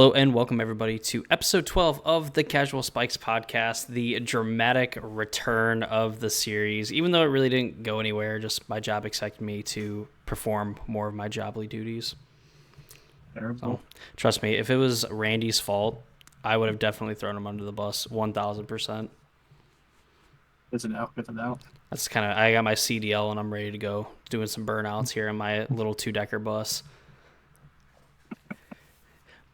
Hello and welcome everybody to episode 12 of the Casual Spikes podcast, the dramatic return of the series. Even though it really didn't go anywhere, just my job expected me to perform more of my jobly duties. So, Terrible. trust me, if it was Randy's fault, I would have definitely thrown him under the bus 1000%. Good to know. Good to know. That's I got my CDL and I'm ready to go, doing some burnouts here in my little two-decker bus.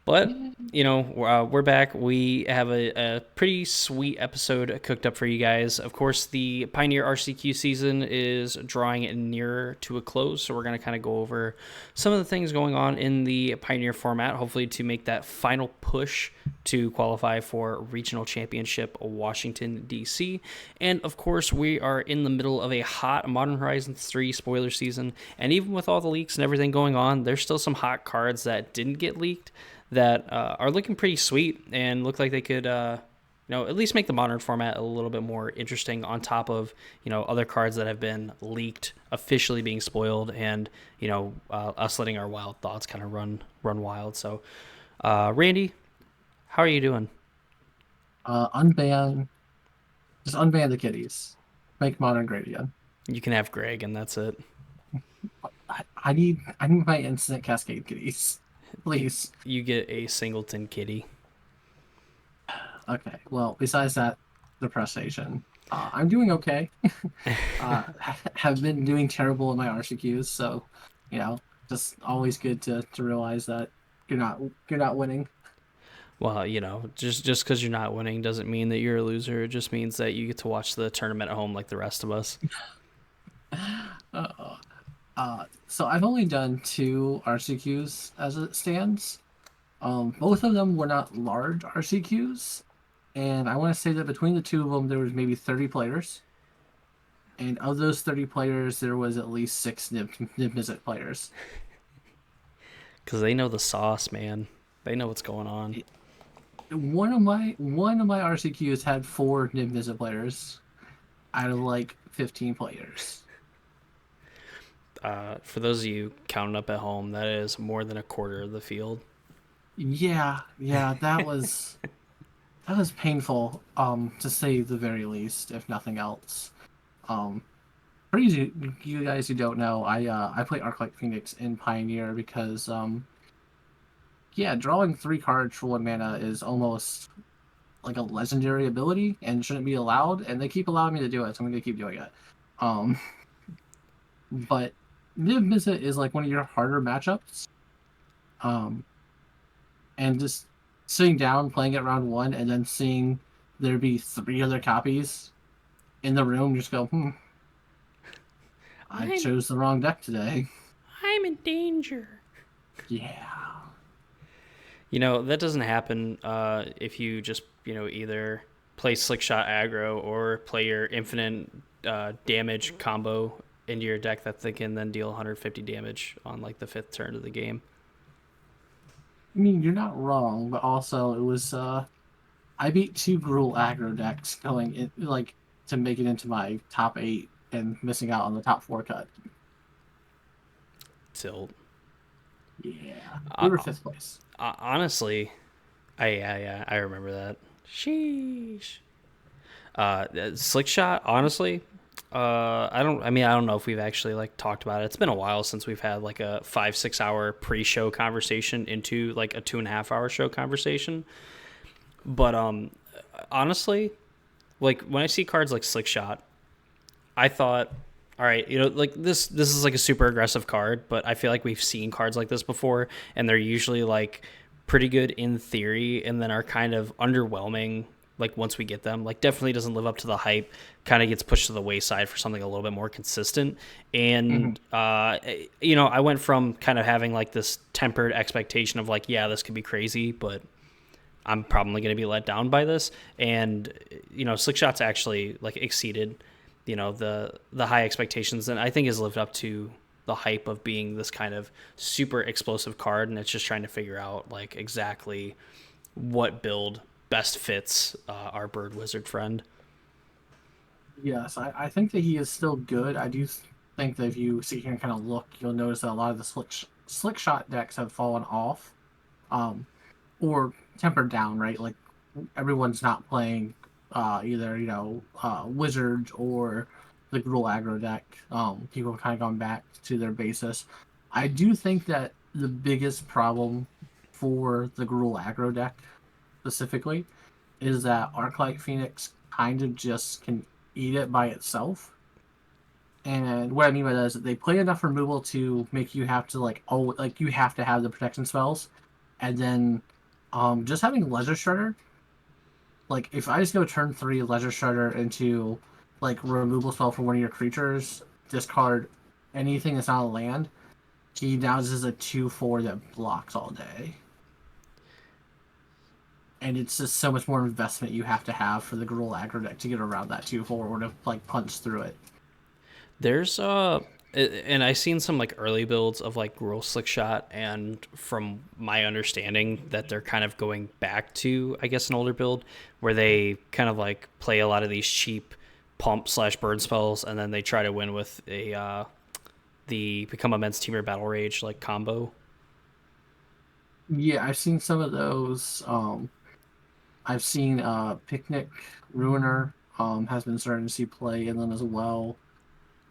But we're back. We have a pretty sweet episode cooked up for you guys. Of course, the Pioneer RCQ season is drawing nearer to a close, so we're going to kind of go over some of the things going on in the Pioneer format, hopefully to make that final push to qualify for Regional Championship Washington, D.C. And, of course, we are in the middle of a hot Modern Horizons 3 spoiler season, and even with all the leaks and everything going on, there's still some hot cards that didn't get leaked that are looking pretty sweet and look like they could, at least make the modern format a little bit more interesting on top of, other cards that have been leaked, officially being spoiled, and, us letting our wild thoughts kind of run wild. So, Randy, how are you doing? Unban. Just unban the kitties. Make modern great again. You can have Greg, and that's it. I need my instant cascade kitties. Please. You get a singleton kitty. Okay. Well, besides that, the press station. I'm doing okay. Have been doing terrible in my RCQs, so just always good to realize that you're not winning. Well, just because you're not winning doesn't mean that you're a loser. It just means that you get to watch the tournament at home like the rest of us. Uh, so I've only done 2 RCQs as it stands. Both of them were not large RCQs, and I want to say that between the 2 of them, there was maybe 30 players, and of those 30 players, there was at least 6 Nib Mizzet players. Because they know the sauce, man. They know what's going on. One of my RCQs had 4 Nib Mizzet players out of like 15 players. For those of you counting up at home, that is more than a quarter of the field. Yeah, that was painful, to say the very least, if nothing else. Um, for you guys who don't know, I play Arclight Phoenix in Pioneer because yeah, drawing 3 cards for 1 mana is almost like a legendary ability and shouldn't be allowed, and they keep allowing me to do it, so I'm gonna keep doing it. Um, but Niv Mizzet is like one of your harder matchups. Um, and just sitting down playing it round 1 and then seeing there be 3 other copies in the room, just go, I I'm chose the wrong deck today. I'm in danger. Yeah. That doesn't happen if you just either play slick shot aggro or play your infinite damage combo into your deck that they can then deal 150 damage on like the 5th turn of the game. I mean, you're not wrong, but also it was I beat 2 Gruul aggro decks going in, like, to make it into my top 8 and missing out on the top 4 cut. Tilt. Yeah. We Uh, were 5th place. honestly, I remember that. Sheesh. Slick shot, honestly, I don't know if we've actually like talked about it. It's been a while since we've had like a 5-6 hour pre-show conversation into like a 2.5 hour show conversation. But honestly, like when I see cards like slick shot, I thought, all right, like this is like a super aggressive card, but I feel like we've seen cards like this before, and they're usually like pretty good in theory, and then are kind of underwhelming. Like once we get them, like definitely doesn't live up to the hype. Kind of gets pushed to the wayside for something a little bit more consistent. Hmm. And I went from kind of having like this tempered expectation of like, yeah, this could be crazy, but I'm probably going to be let down by this. And Slick Shots actually like exceeded the high expectations, and I think has lived up to the hype of being this kind of super explosive card. And it's just trying to figure out like exactly what build best fits our bird wizard friend. Yes, I think that he is still good. I do think that if you sit here and kind of look, you'll notice that a lot of the slick shot decks have fallen off. Um, or tempered down, right? Like everyone's not playing either wizards or the Gruul aggro deck. People have kind of gone back to their basis. I do think that the biggest problem for the Gruul aggro deck specifically is that Arclight Phoenix kind of just can eat it by itself. And what I mean by that is that they play enough removal to make you have to you have to have the protection spells, and then just having Leisure Shredder, like if I just go turn 3 Leisure Shredder into like removal spell for one of your creatures, discard anything that's not a land, he now just is a 2/4 that blocks all day. And it's just so much more investment you have to have for the Gruul aggro deck to get around that 2/4 or to like punch through it. There's and I seen some like early builds of like Gruul Slick Shot, and from my understanding that they're kind of going back to, I guess, an older build where they kind of like play a lot of these cheap pump slash burn spells, and then they try to win with a the Become Immense Teamer Battle Rage like combo. Yeah, I've seen some of those. I've seen Picnic Ruiner has been starting to see play in them as well.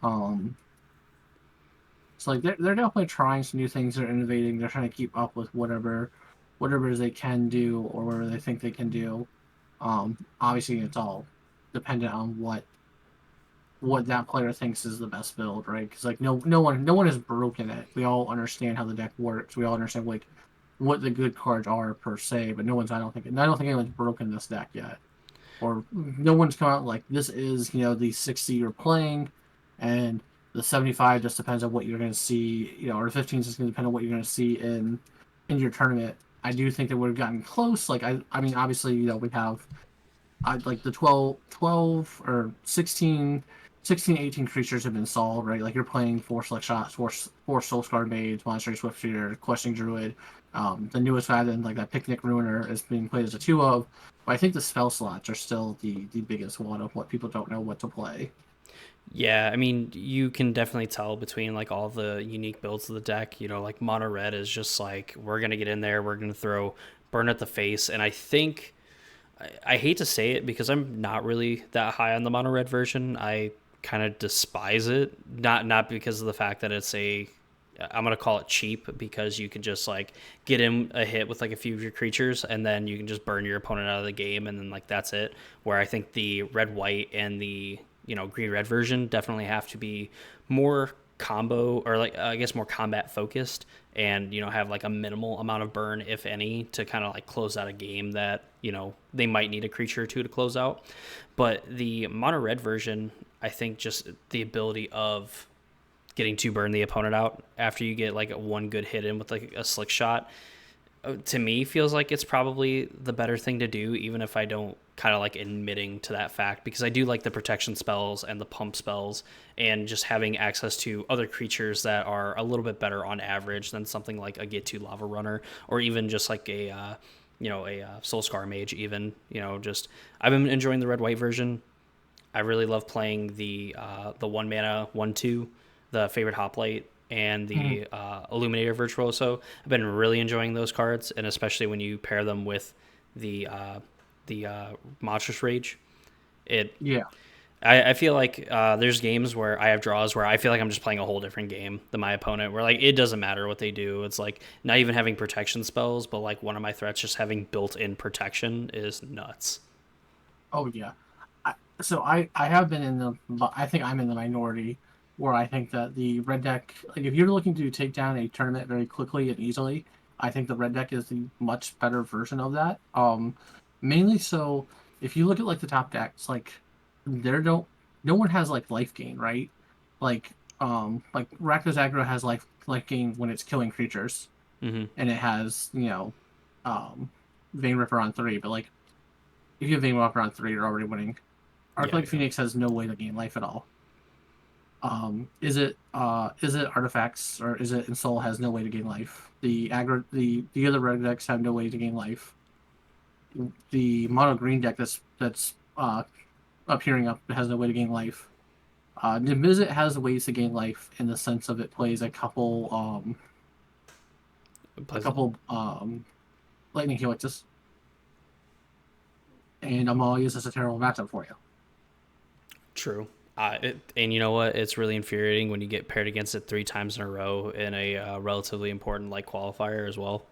Um, so like they're definitely trying some new things. They're innovating. They're trying to keep up with whatever they can do or whatever they think they can do. Obviously, it's all dependent on what that player thinks is the best build, right? Because like no one has broken it. We all understand how the deck works. We all understand like what the good cards are per se, but no one's I don't think anyone's broken this deck yet. Or no one's come out like this is the 60 you're playing, and the 75 just depends on what you're going to see, or the 15 is just going to depend on what you're going to see in your tournament. I do think that would have gotten close. Like I mean, obviously, we have like the 12 or 16, 18 creatures have been solved, right? Like you're playing four select shots, four soul scar maids, monastery swiftfeeder, questing druid. The newest add-in, like that picnic ruiner, is being played as a two of. But I think the spell slots are still the biggest one of what people don't know what to play. Yeah, I mean, you can definitely tell between like all the unique builds of the deck. Like mono red is just like we're gonna get in there, we're gonna throw burn at the face, and I think I hate to say it because I'm not really that high on the mono red version. I kind of despise it, not because of the fact that it's a I'm gonna call it cheap because you can just like get in a hit with like a few of your creatures and then you can just burn your opponent out of the game and then like that's it. Where I think the red white and the green red version definitely have to be more combo or like I guess more combat focused and have like a minimal amount of burn if any to kind of like close out a game that they might need a creature or two to close out. But the mono red version, I think just the ability of getting to burn the opponent out after you get like one good hit in with like a slick shot, to me feels like it's probably the better thing to do, even if I don't kind of like admitting to that fact, because I do like the protection spells and the pump spells and just having access to other creatures that are a little bit better on average than something like a get to lava runner or even just like a soul scar mage. Even just I've been enjoying the red white version. I really love playing the 1 mana 1/2, the favorite hoplite, and Mhm. the Illuminator Virtuoso. I've been really enjoying those cards, and especially when you pair them with the Monstrous Rage. It Yeah. I feel like there's games where I have draws where I feel like I'm just playing a whole different game than my opponent. Where like it doesn't matter what they do. It's like not even having protection spells, but like one of my threats just having built-in protection is nuts. Oh yeah. I have been in the but I think I'm in the minority where I think that the red deck, like if you're looking to take down a tournament very quickly and easily, I think the red deck is the much better version of that. Mainly so if you look at like the top decks, like there don't no one has like life gain, right? Like Rakdos aggro has life gain when it's killing creatures, Hmm. and it has um Vein Ripper on 3, but like if you have Vein Ripper on 3, you're already winning. Yeah, Arclight yeah. Phoenix has no way to gain life at all. Is it artifacts or is it Ensoul has no way to gain life? The other red decks have no way to gain life. The mono green deck that's appearing up has no way to gain life. Nimbizit has ways to gain life in the sense of it plays a It a plays couple Lightning Helixes, and Amalia is just a terrible matchup for you. True. And you know what? It's really infuriating when you get paired against it 3 times in a row in a relatively important like qualifier as well.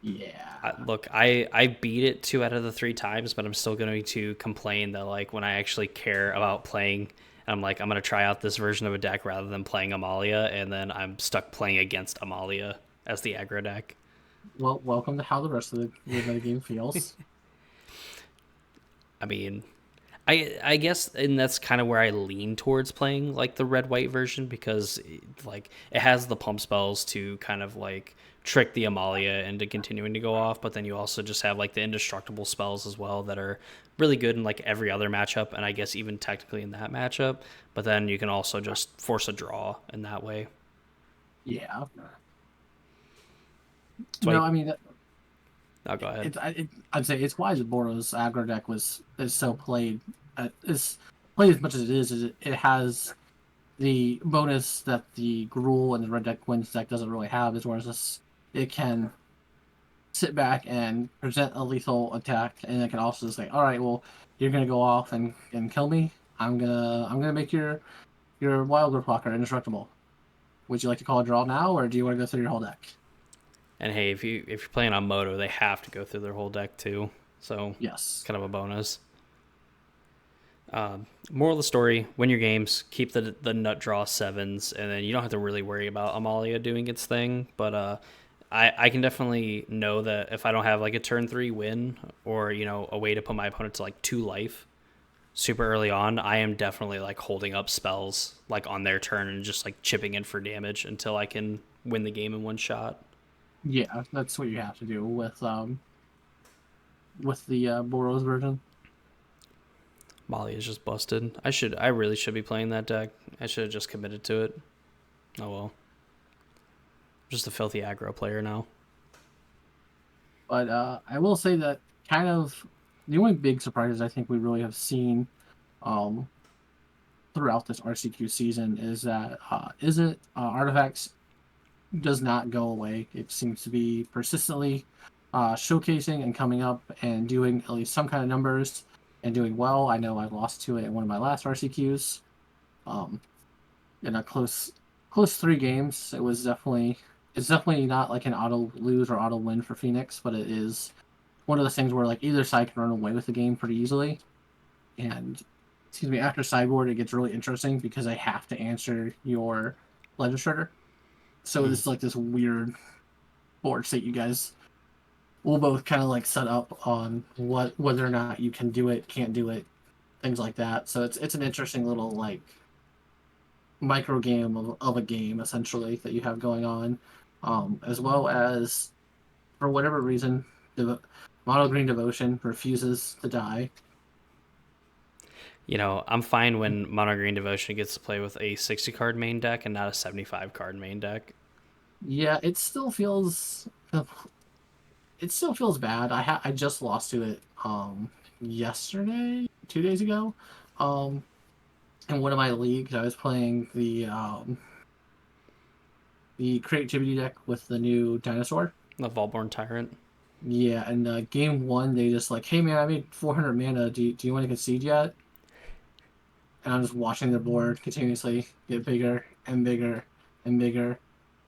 Yeah. Look, I beat it 2 out of the 3 times, but I'm still going to complain that like when I actually care about playing, I'm like I'm going to try out this version of a deck rather than playing Amalia, and then I'm stuck playing against Amalia as the aggro deck. Well, welcome to how the rest of the metagame feels. I mean, I guess, and that's kind of where I lean towards playing like the red white version because like it has the pump spells to kind of like trick the Amalia into continuing to go off, but then you also just have like the indestructible spells as well that are really good in like every other matchup, and I guess even technically in that matchup. But then you can also just force a draw in that way. Yeah. So No, I mean, I'll go ahead. I'd say it's why Boro's aggro deck is so played. Is played as much as it is it has the bonus that the Gruul and the red deck wins deck doesn't really have, is whereas it can sit back and present a lethal attack, and it can also say, all right, well, you're gonna go off and kill me. I'm gonna make your wild growth blocker indestructible. Would you like to call a draw now, or do you want to go through your whole deck? And hey, if you're playing on Moto, they have to go through their whole deck too, so it's Yes. kind of a bonus. Moral of the story: win your games, keep the nut draw sevens, and then you don't have to really worry about Amalia doing its thing. But I can definitely know that if I don't have like a turn 3 win or a way to put my opponent to like 2 life super early on, I am definitely like holding up spells like on their turn and just like chipping in for damage until I can win the game in one shot. Yeah, that's what you have to do with the Boros version. Molly is just busted. I really should be playing that deck. I should have just committed to it. Oh well. Just a filthy aggro player now. But I will say that kind of the only big surprises I think we really have seen um, throughout this RCQ season is that is it artifacts does not go away. It seems to be persistently showcasing and coming up and doing at least some kind of numbers and doing well. I know I lost to it in one of my last RCQs. Um, in a close 3 games. It's definitely not like an auto lose or auto win for Phoenix, but it is one of those things where like either side can run away with the game pretty easily. And excuse me, after sideboard it gets really interesting because I have to answer your legislator. So Mm. it's like this weird board state you guys will both kind of like set up on whether or not you can do it, can't do it, things like that. So it's an interesting little like micro game of a game essentially that you have going on, as well as for whatever reason, Mono Green Devotion refuses to die. I'm fine when Mono Green Devotion gets to play with a 60 card main deck and not a 75 card main deck. Yeah, it still feels bad. I just lost to it yesterday, 2 days ago, um in one of my leagues. I was playing the creativity deck with the new dinosaur. The Volborn Tyrant. Yeah, and game one, they just like, hey man, I made 400 mana. Do you want to concede yet? And I'm just watching the board continuously get bigger and bigger and bigger.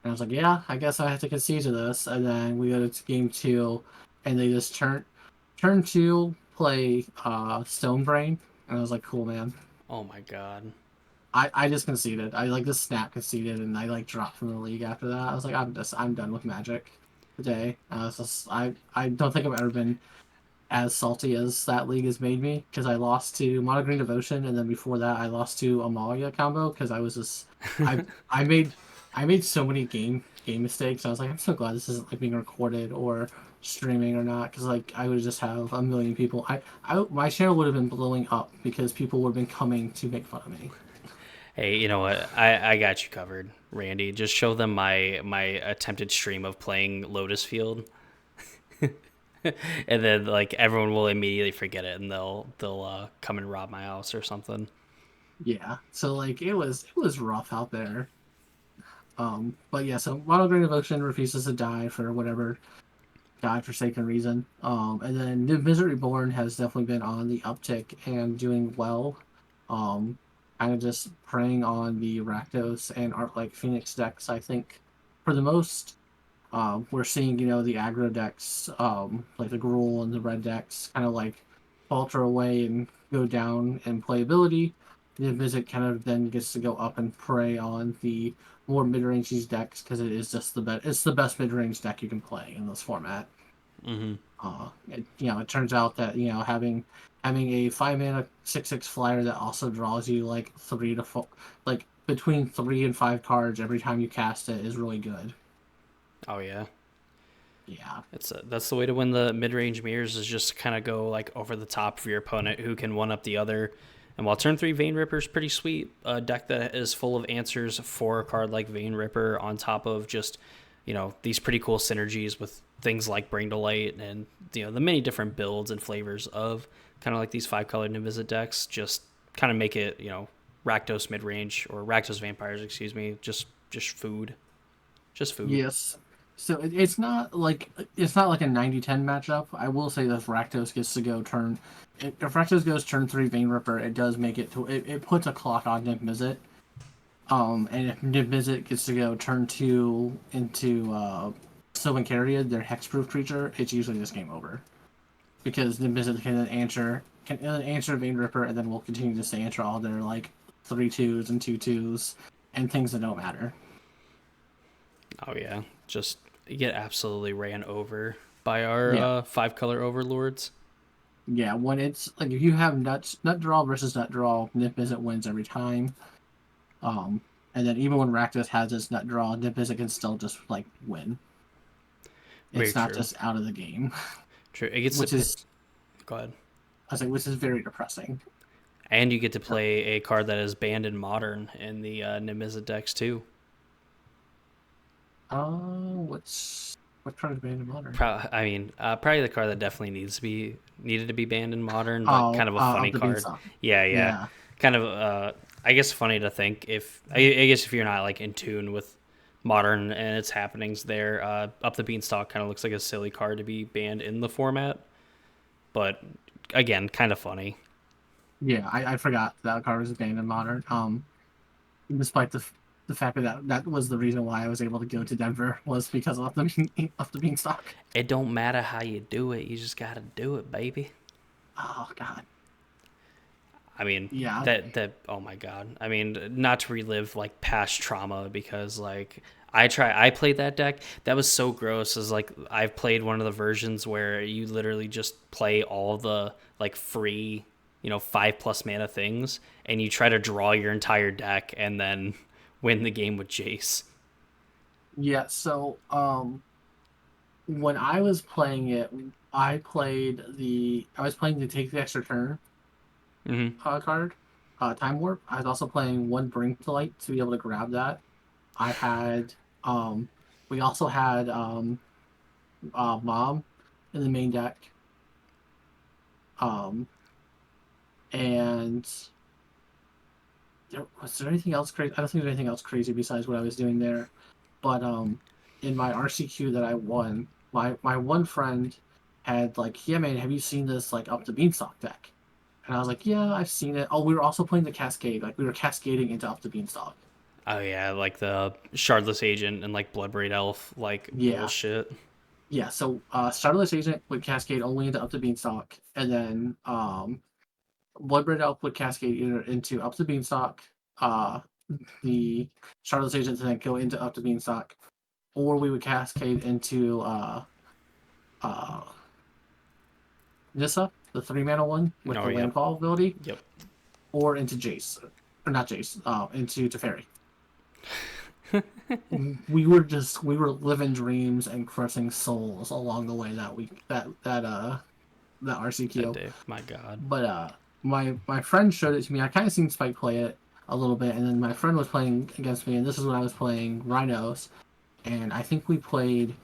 And I was like, yeah, I guess I have to concede to this. And then we go to game two, and they just turn two, play Stone Brain. And I was like, cool, man. Oh my god. I just conceded. I like just snap conceded, and I like dropped from the league after that. I was like, I'm done with Magic today. I don't think I've ever been as salty as that league has made me because I lost to Mono Green Devotion, and then before that I lost to Amalia combo because I was just I I made I made so many game mistakes. I was like, I'm so glad this isn't like being recorded or streaming or not, because like I would just have a million people. My channel would have been blowing up because people would have been coming to make fun of me. Hey, you know what? I got you covered, Randy. Just show them my attempted stream of playing Lotus Field, and then like everyone will immediately forget it, and they'll come and rob my house or something. Yeah, so like it was rough out there. But yeah, so Mono Green Devotion refuses to die for whatever godforsaken reason. And then Niv Misery Reborn has definitely been on the uptick and doing well. Um, Kind of just preying on the Rakdos and Art like Phoenix decks. I think for the most, we're seeing the aggro decks, like the Gruul and the red decks, kind of like falter away and go down in playability. The Visit kind of then gets to go up and prey on the more mid-range decks because it is just the best. It's the best mid-range deck you can play in this format. Mm-hmm. It turns out that having a 5 mana 6/6 flyer that also draws you like 3 to 4, like between 3 and 5 cards every time you cast it is really good. Oh yeah, Yeah. that's the way to win the mid-range mirrors, is just kind of go like over the top of your opponent who can one up the other. And while turn 3 Vein Ripper is pretty sweet, a deck that is full of answers for a card like Vein Ripper on top of just these pretty cool synergies with things like Bring to Light and the many different builds and flavors of kind of like these 5-color Niv decks, just kind of make it Rakdos mid range, or Rakdos Vampires, excuse me, just food, just food. Yes. So it's not like a 90-10 matchup. I will say that if Rakdos gets to go if Rakdos goes turn 3 Vein Ripper, it does make it to it puts a clock on Niv Mizzet. And if Niv Mizzet gets to go turn 2 into Sylvan Caryid, their hexproof creature, it's usually just game over. Because Niv Mizzet can then answer Vein Ripper, and then we'll continue to just answer all their like 3/2s and 2/2s and things that don't matter. Oh yeah, just get absolutely ran over by our Yeah. 5-color overlords. Yeah, when it's like if you have nut draw versus nut draw, Nip Mizzet wins every time. Um, and then even when Rakdos has its nut draw, Nip Mizzet can still just like win. Very It's not true. just out of the game, True. It gets to which is go ahead. which is very depressing. And you get to play a card that is banned in Modern in the Nimizet decks too. What card is banned in modern? Probably the card that definitely needed to be banned in Modern, but Oh, kind of a funny of the card. beanstalk. Yeah, yeah. Yeah, Kind of. I guess funny to think if I guess if you're not like in tune with Modern and its happenings there, Up the Beanstalk kind of looks like a silly card to be banned in the format, but again, kind of funny. yeah. I forgot that card was banned in modern. Despite the fact that was the reason why I was able to go to Denver was because of the beanstalk. It don't matter how you do it, you just gotta do it, baby. Oh God. I mean, Yeah. that oh my god. I mean, not to relive like past trauma, because like I played that deck. That was so gross. Is like I've played one of the versions where you literally just play all the like free, 5+ mana things, and you try to draw your entire deck and then win the game with Jace. Yeah. So when I was playing it, I was playing the take the extra turn Mm-hmm. card, Time Warp. I was also playing one Bring to Light to be able to grab that. I had we also had Mom in the main deck. Um and was there anything else crazy? I don't think there's anything else crazy besides what I was doing there. But in my RCQ that I won, my one friend had like, yeah, man, have you seen this like Up the Beanstalk deck? And I was like, yeah, I've seen it. Oh, we were also playing the Cascade. Like we were cascading into Up the Beanstalk. Oh yeah, like the Shardless Agent and like Bloodbraid Elf like Yeah, bullshit. yeah. So Starless Agent would cascade only into Up the Beanstalk, and then Bloodbraid Elf would cascade either into Up the Beanstalk, uh, the Starless Agent to then go into Up the Beanstalk, or we would cascade into uh, Nissa, the 3 mana one with Oh the yep, landfall ability, yep. or into Jace, or not Jace, into Teferi. We were living dreams and crushing souls along the way that week that That RCQ. day, my god. But my friend showed it to me. I kind of seen Spike play it a little bit, and then my friend was playing against me, and this is when I was playing Rhinos, and I think we played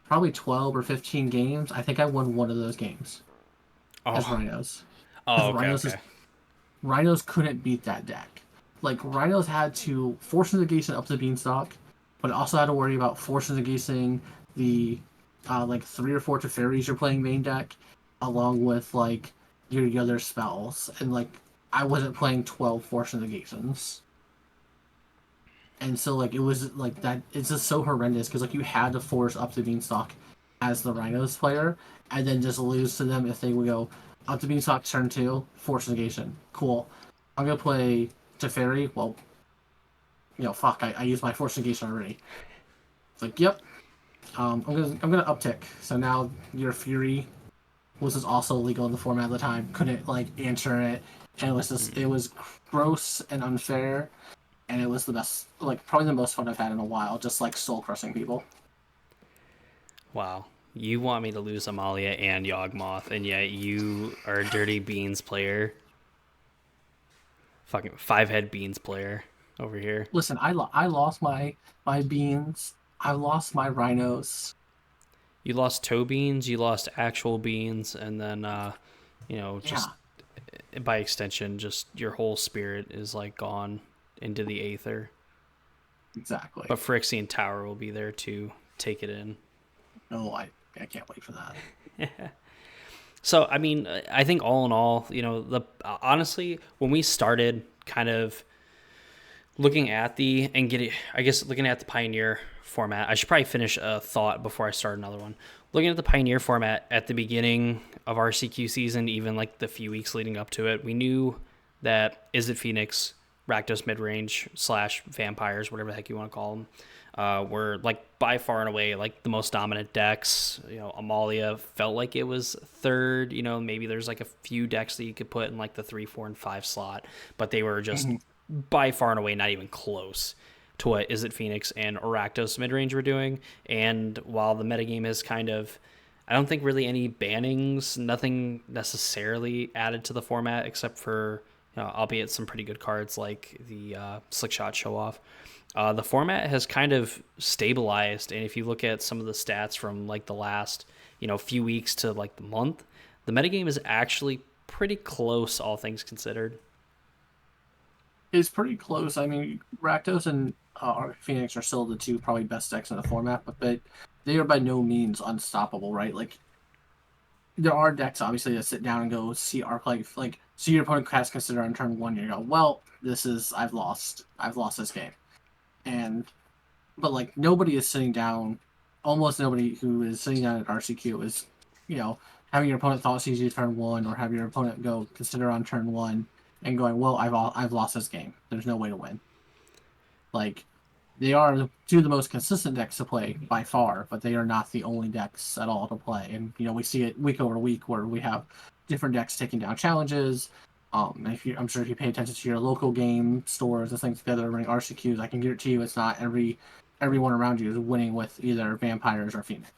probably 12 or 15 games. I think I won one of those games as Oh, Rhinos, oh, because okay, okay. Rhinos couldn't beat that deck. Like Rhinos had to force negation up the beanstalk, but it also had to worry about force negating the like 3 or 4 Teferis you're playing main deck, along with like your other spells, and like I wasn't playing 12 force negations. And so like it was like that. It's just so horrendous because like you had to force up the beanstalk as the Rhinos player, and then just lose to them if they would go up the beanstalk turn 2 force negation. Cool. I'm gonna play Teferi. Well, fuck. I used my force negation already. It's like, yep. I'm gonna uptick. So now your Fury, which was also legal in the format at the time, couldn't like answer it, and it was gross and unfair, and it was the best, like probably the most fun I've had in a while, just like soul crushing people. Wow. You want me to lose Amalia and Yawgmoth, and yet you are a Dirty Beans player. Fucking five head beans player over here. Listen, I lost my beans. I lost my rhinos. You lost toe beans, you lost actual beans, and then just Yeah, by extension, just your whole spirit is like gone into the aether. exactly. But Phyrexian Tower will be there to take it in. No, I can't wait for that. So I mean, I think all in all, the honestly, when we started kind of looking at looking at the Pioneer format, I should probably finish a thought before I start another one. Looking at the Pioneer format at the beginning of our CQ season, even like the few weeks leading up to it, we knew that Izzet Phoenix, Rakdos midrange / vampires, whatever the heck you want to call them, were like by far and away like the most dominant decks. Amalia felt like it was third. Maybe there's like a few decks that you could put in like the 3, 4, and 5 slot, but they were just by far and away not even close to what Izzet Phoenix and Rakdos midrange were doing. And while the metagame is kind of, I don't think really any bannings, nothing necessarily added to the format except for, albeit some pretty good cards like the Slick Shot Show Off. The format has kind of stabilized, and if you look at some of the stats from like the last, few weeks to like the month, the metagame is actually pretty close, all things considered. It's pretty close. I mean, Rakdos and Phoenix are still the two probably best decks in the format, but they are by no means unstoppable, right? Like there are decks obviously that sit down and go see Arclight, like see your opponent cast consider on turn 1, and you go, well, this is I've lost this game, and but like nobody is sitting down, almost nobody who is sitting down at RCQ is, you know, having your opponent thought seize you turn 1, or have your opponent go consider on turn 1 and going, well, I've lost this game. There's no way to win. Like they are two of the most consistent decks to play by far, but they are not the only decks at all to play. And we see it week over week where we have different decks taking down challenges. I'm sure if you pay attention to your local game stores and things together running RCQs, I can guarantee you it's not everyone around you is winning with either vampires or phoenix.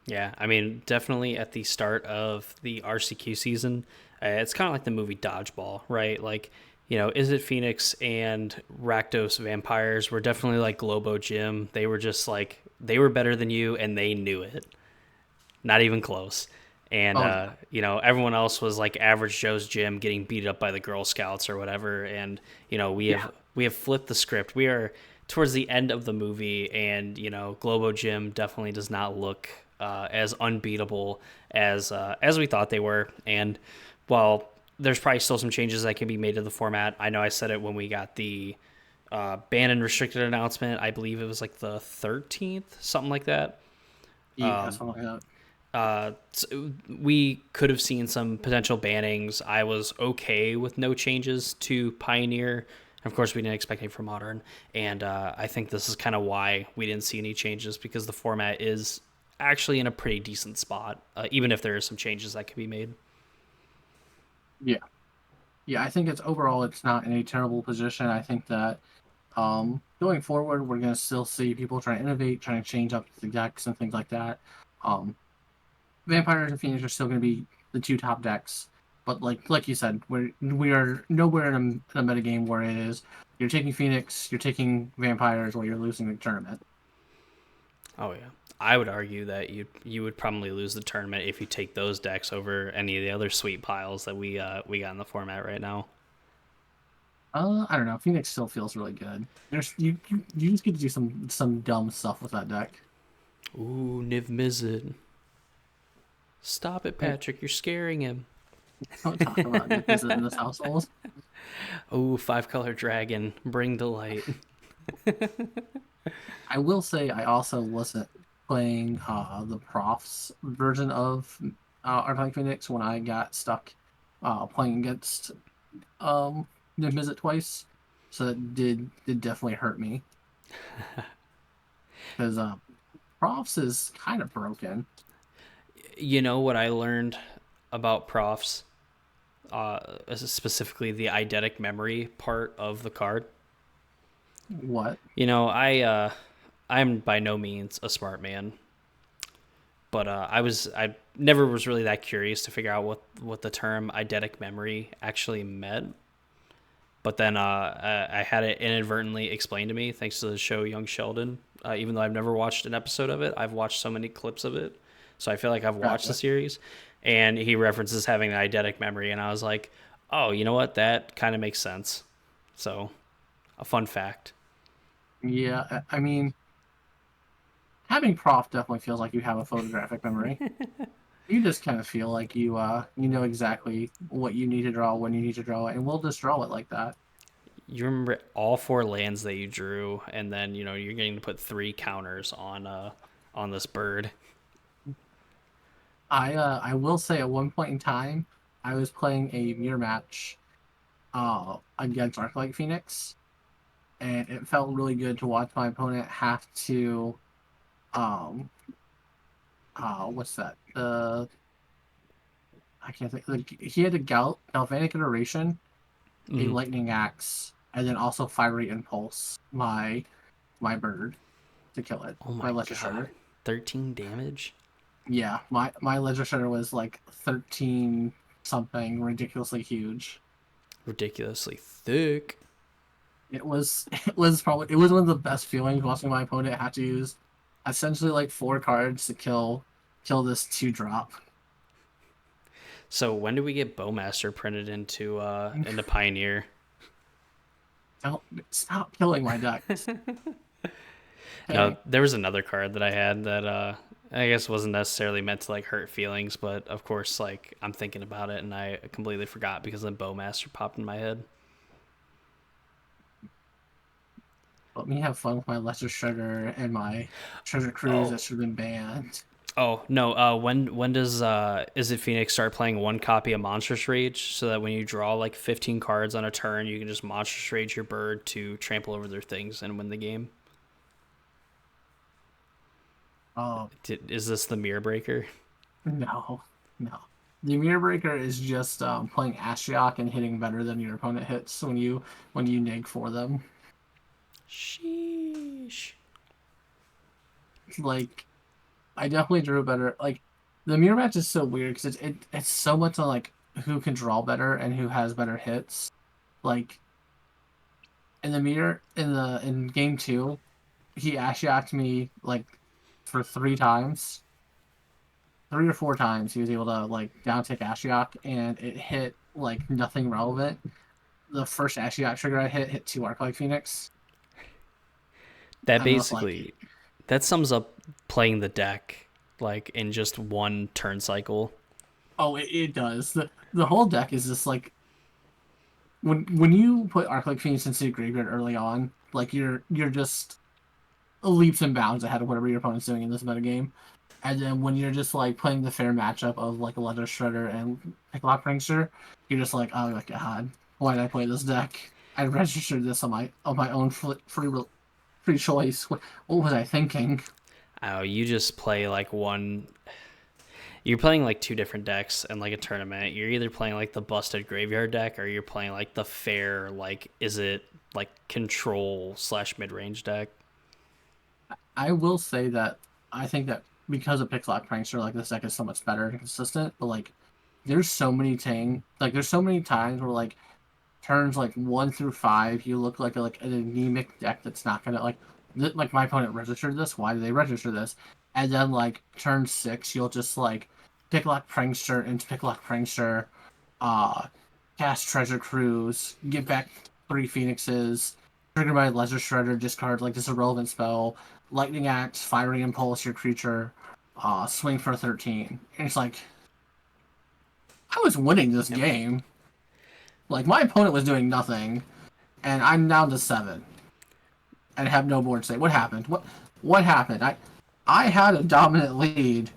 Yeah, I mean, definitely at the start of the RCQ season, it's kind of like the movie Dodgeball, right? Like, Izzet Phoenix and Rakdos Vampires were definitely like Globo Gym. They were just like, they were better than you, and they knew it. Not even close. And, Oh yeah, everyone else was like average Joe's gym getting beat up by the Girl Scouts or whatever. And, yeah. we have flipped the script. We are towards the end of the movie, and, Globo Gym definitely does not look as unbeatable as we thought they were. And while there's probably still some changes that can be made to the format, I know I said it when we got the ban and restricted announcement. I believe it was like the 13th, something like that. Yeah, something like that. We could have seen some potential bannings. I was okay with no changes to Pioneer. Of course, we didn't expect any for Modern, and I think this is kind of why we didn't see any changes, because the format is actually in a pretty decent spot, even if there are some changes that could be made. Yeah, yeah. I think it's not in a terrible position. I think that going forward, we're going to still see people trying to innovate, trying to change up the decks and things like that. Um, Vampires and Phoenix are still going to be the two top decks, but like you said, we are nowhere in a metagame where it is you're taking Phoenix, you're taking Vampires, or you're losing the tournament. Oh yeah, I would argue that you would probably lose the tournament if you take those decks over any of the other sweet piles that we got in the format right now. I don't know. Phoenix still feels really good. You just get to do some dumb stuff with that deck. Ooh, Niv Mizzet. Stop it, I Patrick. You're scaring him. don't talk about Nick Mizzet in this household. Ooh, five color dragon. Bring delight. I will say I also wasn't playing the profs version of Arctic Phoenix when I got stuck playing against um Nick Mizzet twice. So that did definitely hurt me because profs is kind of broken. You know what I learned about profs? Specifically the eidetic memory part of the card. What? I'm by no means a smart man, but I never was really that curious to figure out what the term eidetic memory actually meant. But then I had it inadvertently explained to me thanks to the show Young Sheldon. Even though I've never watched an episode of it, I've watched so many clips of it, so I feel like I've watched the Gotcha. series. And he references having an eidetic memory, and I was like, oh, you know what? That kind of makes sense. So, a fun fact. Yeah, I mean, having prof definitely feels like you have a photographic memory. You just kind of feel like you know exactly what you need to draw when you need to draw it, and we'll just draw it like that. You remember all four lands that you drew, and then you're getting to put three counters on this bird. I will say at one point in time I was playing a mirror match against Arclight Phoenix, and it felt really good to watch my opponent have to um what's that? I can't think. Like, he had a galvanic iteration, a Mm-hmm. lightning axe, and then also fiery impulse my bird to kill it. Oh My my ledger god, shredder. 13 damage, Yeah, my ledger shredder was like 13 something ridiculously huge. ridiculously thick. It was one of the best feelings watching my opponent have to use essentially like four cards to kill this 2 drop. So when do we get Bowmaster printed into Pioneer? Don't stop killing my decks. No, Okay. there was another card that I had that I guess wasn't necessarily meant to like hurt feelings, but of course like I'm thinking about it and I completely forgot because then Bowmaster popped in my head. Let me have fun with my Lesser Shredder and my Treasure Cruise Oh, that should have been banned. oh no! When does is it Phoenix start playing one copy of Monstrous Rage so that when you draw like 15 cards on a turn, you can just Monstrous Rage your bird to trample over their things and win the game? Oh, Is this the Mirror Breaker? no, no. The Mirror Breaker is just playing Ashiok and hitting better than your opponent hits when you neg for them. Sheesh. Like, I definitely drew better. Like, the mirror match is so weird because it's so much on like who can draw better and who has better hits. Like in the mirror in game two, he Ashioked me like for 3 times, 3 or 4 times. He was able to like down tick Ashiok and it hit like nothing relevant. The first Ashiok trigger I hit 2 Arclight Phoenix. That I was like, basically that sums up playing the deck like in just one turn cycle. oh, it does. The whole deck is just like when you put Arclight Phoenix into the graveyard early on, like you're just leaps and bounds ahead of whatever your opponent's doing in this metagame. And then when you're just like playing the fair matchup of like a Leather Shredder and Picklock Prankster, you're just like, oh my god, why did I play this deck? I registered this on my own free choice. What was I thinking? Oh, you just play like one. You're playing like two different decks in like a tournament. You're either playing like the busted graveyard deck or you're playing like the fair like is it like control slash mid range deck. I will say that I think that because of Picklock Prankster, like this deck is so much better and consistent. But like, there's so many times where like turns like 1 through 5, you look like an anemic deck that's not gonna like my opponent registered this. Why did they register this? And then like turn 6, you'll just like Picklock Prankster into Picklock Prankster, uh, cast Treasure Cruise, get back 3 Phoenixes, triggered by Leisure Shredder, discard like this irrelevant spell, Lightning Axe, Firing Impulse your creature, swing for 13. And it's like, I was winning this Yep. game. Like, my opponent was doing nothing, and I'm down to 7, and have no board state. What happened? What happened? I had a dominant lead,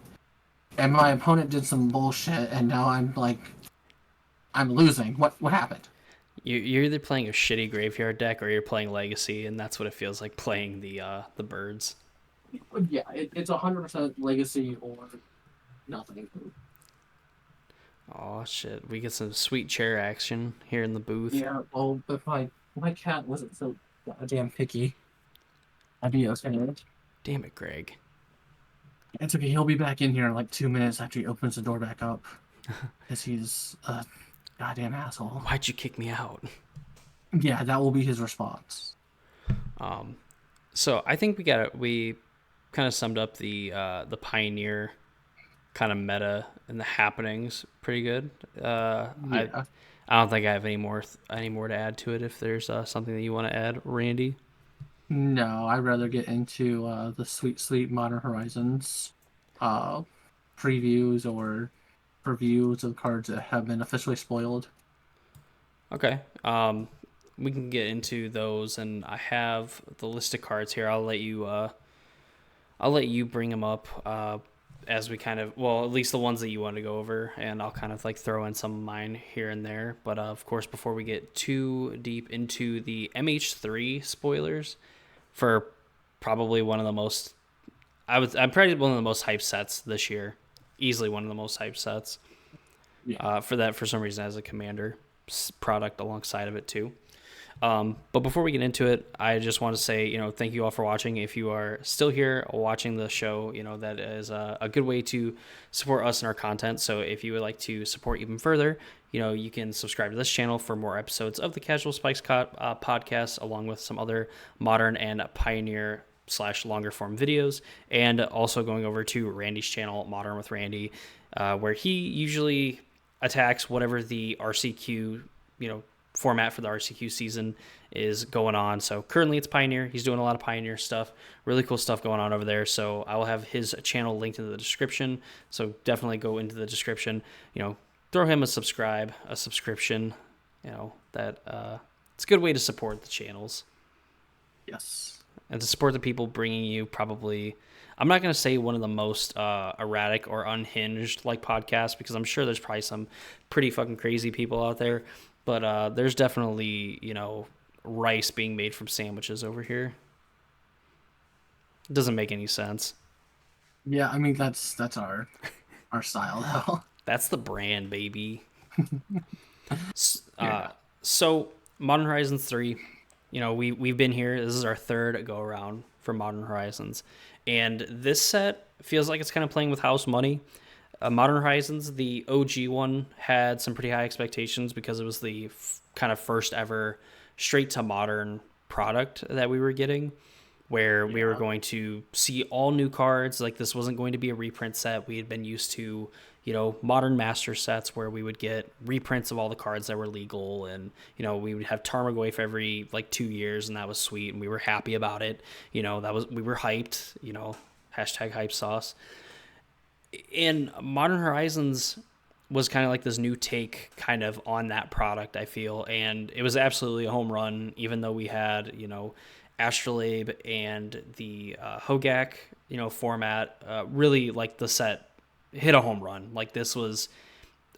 and my opponent did some bullshit, and now I'm like, I'm losing. What happened? You're either playing a shitty graveyard deck or you're playing Legacy, and that's what it feels like playing the birds. Yeah, it's 100% legacy or nothing. Oh shit, we get some sweet chair action here in the booth. Yeah, well, if my cat wasn't so goddamn picky, I'd be okay. Damn it, Greg. It's okay. He'll be back in here in like 2 minutes after he opens the door back up, because he's a goddamn asshole. Why'd you kick me out? Yeah, that will be his response. So I think we kind of summed up the Pioneer kind of meta and the happenings pretty good. Yeah. I don't think I have any more to add to it. If there's something that you want to add, Randy. No, I'd rather get into the sweet, sweet Modern Horizons uh, previews or reviews of cards that have been officially spoiled. Okay. We can get into those, and I have the list of cards here. I'll let you bring them up as we kind of, well, at least the ones that you want to go over, and I'll kind of like throw in some of mine here and there. But of course, before we get too deep into the MH3 spoilers for probably one of the most, I'm probably one of the most hyped sets this year, easily one of the most hyped sets. Yeah. For some reason as a commander product alongside of it too. But before we get into it, I just want to say, thank you all for watching. If you are still here watching the show, that is a good way to support us and our content. So if you would like to support even further, you can subscribe to this channel for more episodes of the Casual Spikes podcast, along with some other modern and pioneer / longer form videos, and also going over to Randy's channel, Modern with Randy, where he usually attacks whatever the RCQ, format for the RCQ season is going on. So currently it's Pioneer. He's doing a lot of Pioneer stuff, really cool stuff going on over there. So I will have his channel linked in the description. So definitely go into the description, throw him a subscription, that it's a good way to support the channels. Yes. And to support the people bringing you probably, I'm not going to say one of the most erratic or unhinged like podcasts, because I'm sure there's probably some pretty fucking crazy people out there. But there's definitely, rice being made from sandwiches over here. It doesn't make any sense. Yeah, I mean that's our style though. That's the brand, baby. Yeah. So Modern Horizons 3, we've been here. This is our third go around for Modern Horizons, and this set feels like it's kind of playing with house money. Modern Horizons, the OG one, had some pretty high expectations because it was the kind of first ever straight to modern product that we were getting, where we were going to see all new cards. Like, this wasn't going to be a reprint set. We had been used to, modern master sets where we would get reprints of all the cards that were legal, and, we would have Tarmogoyf for every like 2 years, and that was sweet, and we were happy about it. We were hyped, hashtag hype sauce. And Modern Horizons was kind of like this new take kind of on that product, I feel, and it was absolutely a home run, even though we had, Astrolabe and the Hogak, format, really, like, the set hit a home run. Like, this was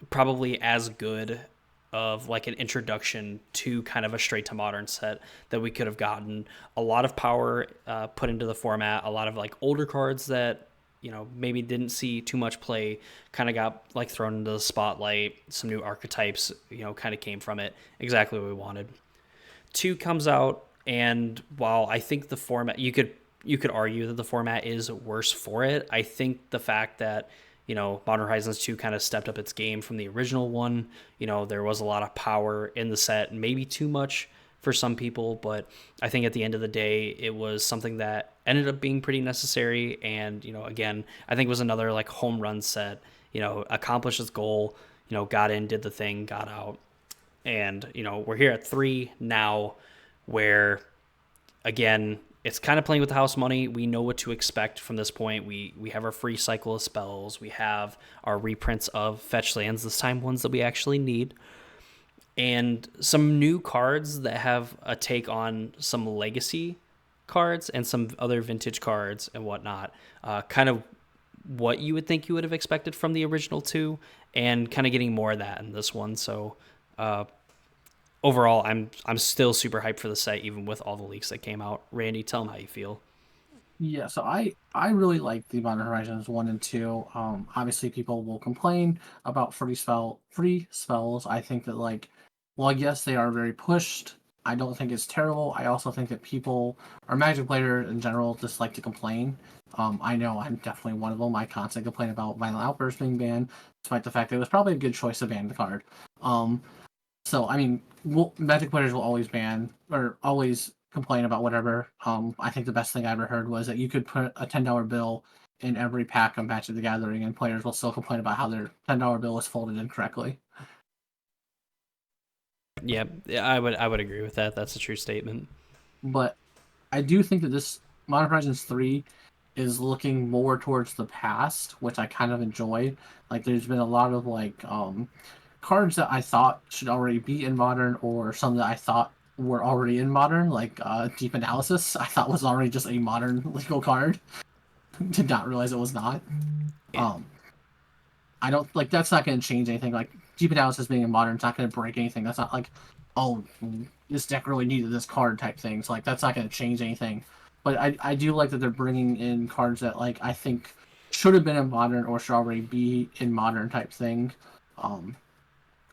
probably as good of like an introduction to kind of a straight to modern set that we could have gotten. A lot of power put into the format, a lot of like older cards that maybe didn't see too much play kind of got like thrown into the spotlight. Some new archetypes, kind of came from it. Exactly what we wanted. 2 comes out, and while I think the format, you could argue that the format is worse for it, I think the fact that, Modern Horizons 2 kind of stepped up its game from the original one. There was a lot of power in the set, maybe too much for some people, but I think at the end of the day, it was something that ended up being pretty necessary. And, again, I think it was another like home run set, accomplished its goal, got in, did the thing, got out. And, we're here at 3 now, where, again, it's kind of playing with the house money. We know what to expect from this point. We have our free cycle of spells. We have our reprints of fetch lands, this time ones that we actually need. And some new cards that have a take on some legacy cards and some other vintage cards and whatnot. Kind of what you would think you would have expected from the original two, and kind of getting more of that in this one. So overall, I'm still super hyped for the set, even with all the leaks that came out. Randy, tell them how you feel. Yeah, so I really like the Modern Horizons 1 and 2. Obviously people will complain about free spells. I think that like well, yes, they are very pushed. I don't think it's terrible. I also think that people or Magic players in general just like to complain. I know I'm definitely one of them. I constantly complain about Violent Outburst being banned, despite the fact that it was probably a good choice to ban the card. Um, so I mean, Magic players will always ban or always complain about whatever. I think the best thing I ever heard was that you could put a $10 bill in every pack of Magic the Gathering, and players will still complain about how their $10 bill was folded incorrectly. Yeah, I would agree with that. That's a true statement. But I do think that this Modern Horizons 3 is looking more towards the past, which I kind of enjoy. Like there's been a lot of like cards that I thought should already be in modern, or some that I thought were already in modern, like Deep Analysis. I thought was already just a modern legal card. Did not realize it was not. Yeah, Um, I don't like that's not going to change anything. Like Deep Analysis being in modern, it's not going to break anything. That's not like, oh, this deck really needed this card type thing. So like that's not going to change anything. But I do like that they're bringing in cards that like I think should have been in modern or should already be in modern type thing. Um,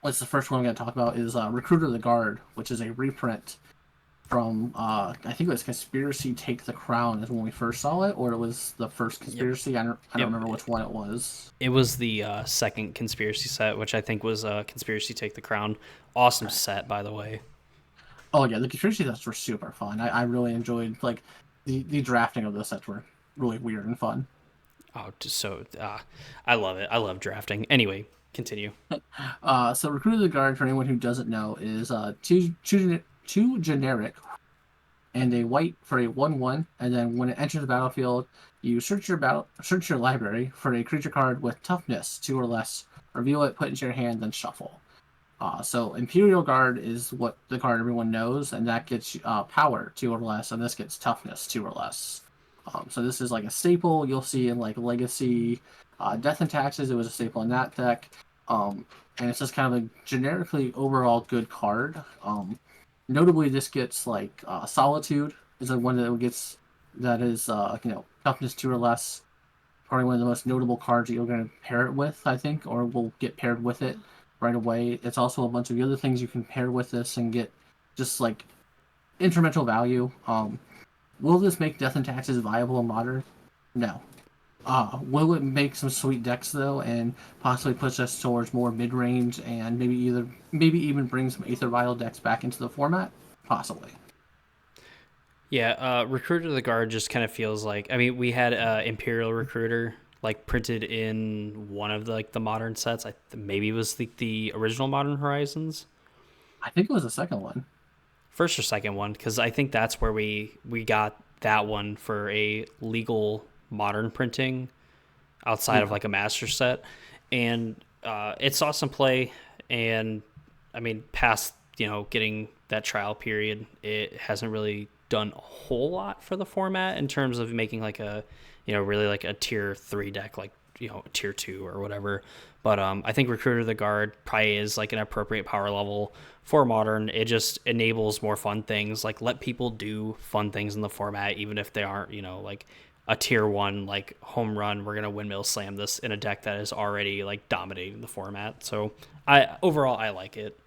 what's the first one I'm going to talk about is Recruiter of the Guard, which is a reprint from I think it was Conspiracy Take the Crown is when we first saw it, or it was the first yep. Conspiracy. I don't remember It, which one it was. it was the second conspiracy set, which I think was Conspiracy Take the Crown. Awesome Okay. set, by the way. Oh yeah, the conspiracy sets were super fun. I really enjoyed like the drafting of those sets were really weird and fun. Oh, just so I love it. I love drafting. Anyway, continue. So Recruit of the Guard, for anyone who doesn't know, is two generic and a white for a 1/1, and then when it enters the battlefield, you search your library for a creature card with toughness 2 or less, reveal it, put it into your hand, then shuffle. So Imperial Guard is what the card everyone knows, and that gets power 2 or less, and this gets toughness 2 or less. So this is like a staple you'll see in like Legacy, Death and Taxes. It was a staple in that deck, um, and it's just kind of a generically overall good card. Notably, this gets like Solitude is the one that gets that is toughness 2 or less. Probably one of the most notable cards that you're going to pair it with, I think, or will get paired with it right away. It's also a bunch of the other things you can pair with this and get just like incremental value. Will this make Death and Taxes viable in modern? No. Will it make some sweet decks though, and possibly push us towards more mid range and maybe even bring some Aether Vial decks back into the format? Possibly. Yeah, Recruiter of the Guard just kind of feels like. I mean, we had Imperial Recruiter like printed in one of the modern sets. Maybe it was the original Modern Horizons, I think it was the second one. first or second one, because I think that's where we got that one for a legal modern printing outside of Yeah. like a master set, and it saw some play. And I mean, past getting that trial period, it hasn't really done a whole lot for the format in terms of making like a really like a tier 3 deck, like a tier 2 or whatever. But I think Recruiter of the Guard probably is like an appropriate power level for modern. It just enables more fun things, like let people do fun things in the format, even if they aren't like a tier 1 like home run. We're gonna windmill slam this in a deck that is already like dominating the format. So I like it.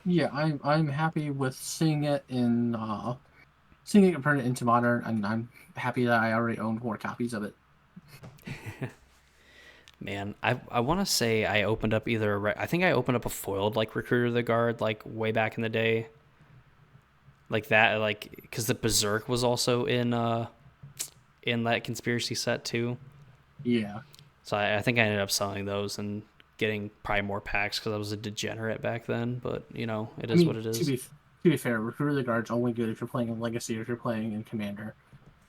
Yeah, I'm happy with seeing it converted into modern, and I'm happy that I already own more copies of it. Man, I want to say I opened up I think I opened up a foiled like Recruiter of the Guard like way back in the day, like that, like because the Berserk was also in that conspiracy set too. Yeah. So I think I ended up selling those and getting probably more packs because I was a degenerate back then. But it I is what mean, it to is. be fair, Recruiter of the Guard's only good if you're playing in Legacy or if you're playing in Commander,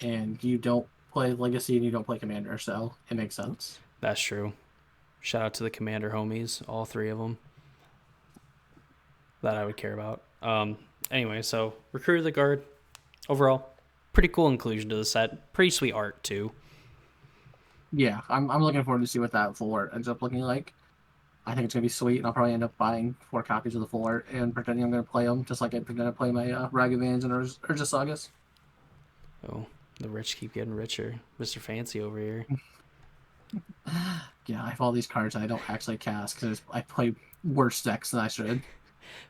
and you don't play Legacy and you don't play Commander, so it makes sense. That's true. Shout out to the commander homies, all three of them that I would care about. Anyway, so Recruit of the Guard, overall, pretty cool inclusion to the set. Pretty sweet art, too. Yeah, I'm looking forward to see what that full art ends up looking like. I think it's gonna be sweet, and I'll probably end up buying 4 copies of the full art and pretending I'm gonna play them, just like I pretend to play my Ragavans and Urza Sagas. Oh, the rich keep getting richer. Mr. Fancy over here. Yeah, I have all these cards that I don't actually cast because I play worse decks than I should.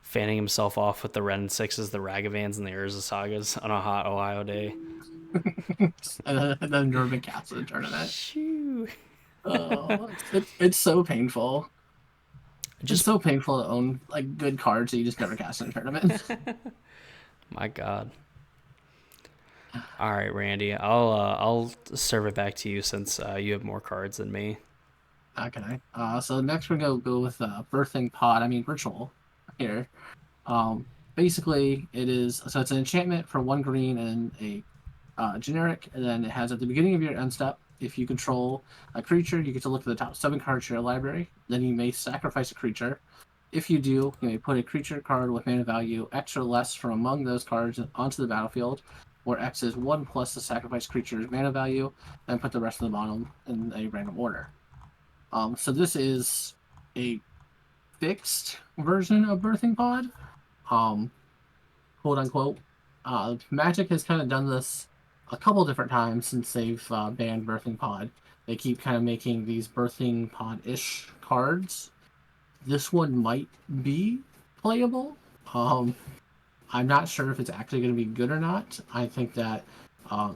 Fanning himself off with the Ren 6s, the Ragavans, and the Urza Sagas on a hot Ohio day. And then Jordan Cats in the tournament. Shoo. Oh, it's so painful. It's Just, so painful to own like good cards that you just never cast in a tournament. my God. All right, Randy. I'll serve it back to you since you have more cards than me. Okay. So next we're gonna go with Birthing Pod. I mean Ritual here. Um, Basically it is so it's an enchantment for 1 green and a generic, and then it has at the beginning of your end step. If you control a creature, you get to look at the top 7 cards of your library. Then you may sacrifice a creature. If you do, you may put a creature card with mana value X or less from among those cards onto the battlefield, where X is 1 plus the sacrifice creature's mana value, and put the rest of the bottom in a random order. So this is a fixed version of Birthing Pod, um, quote unquote. Magic has kind of done this a couple different times since they've banned Birthing Pod. They keep kind of making these Birthing Pod-ish cards. This one might be playable. I'm not sure if it's actually going to be good or not. I think that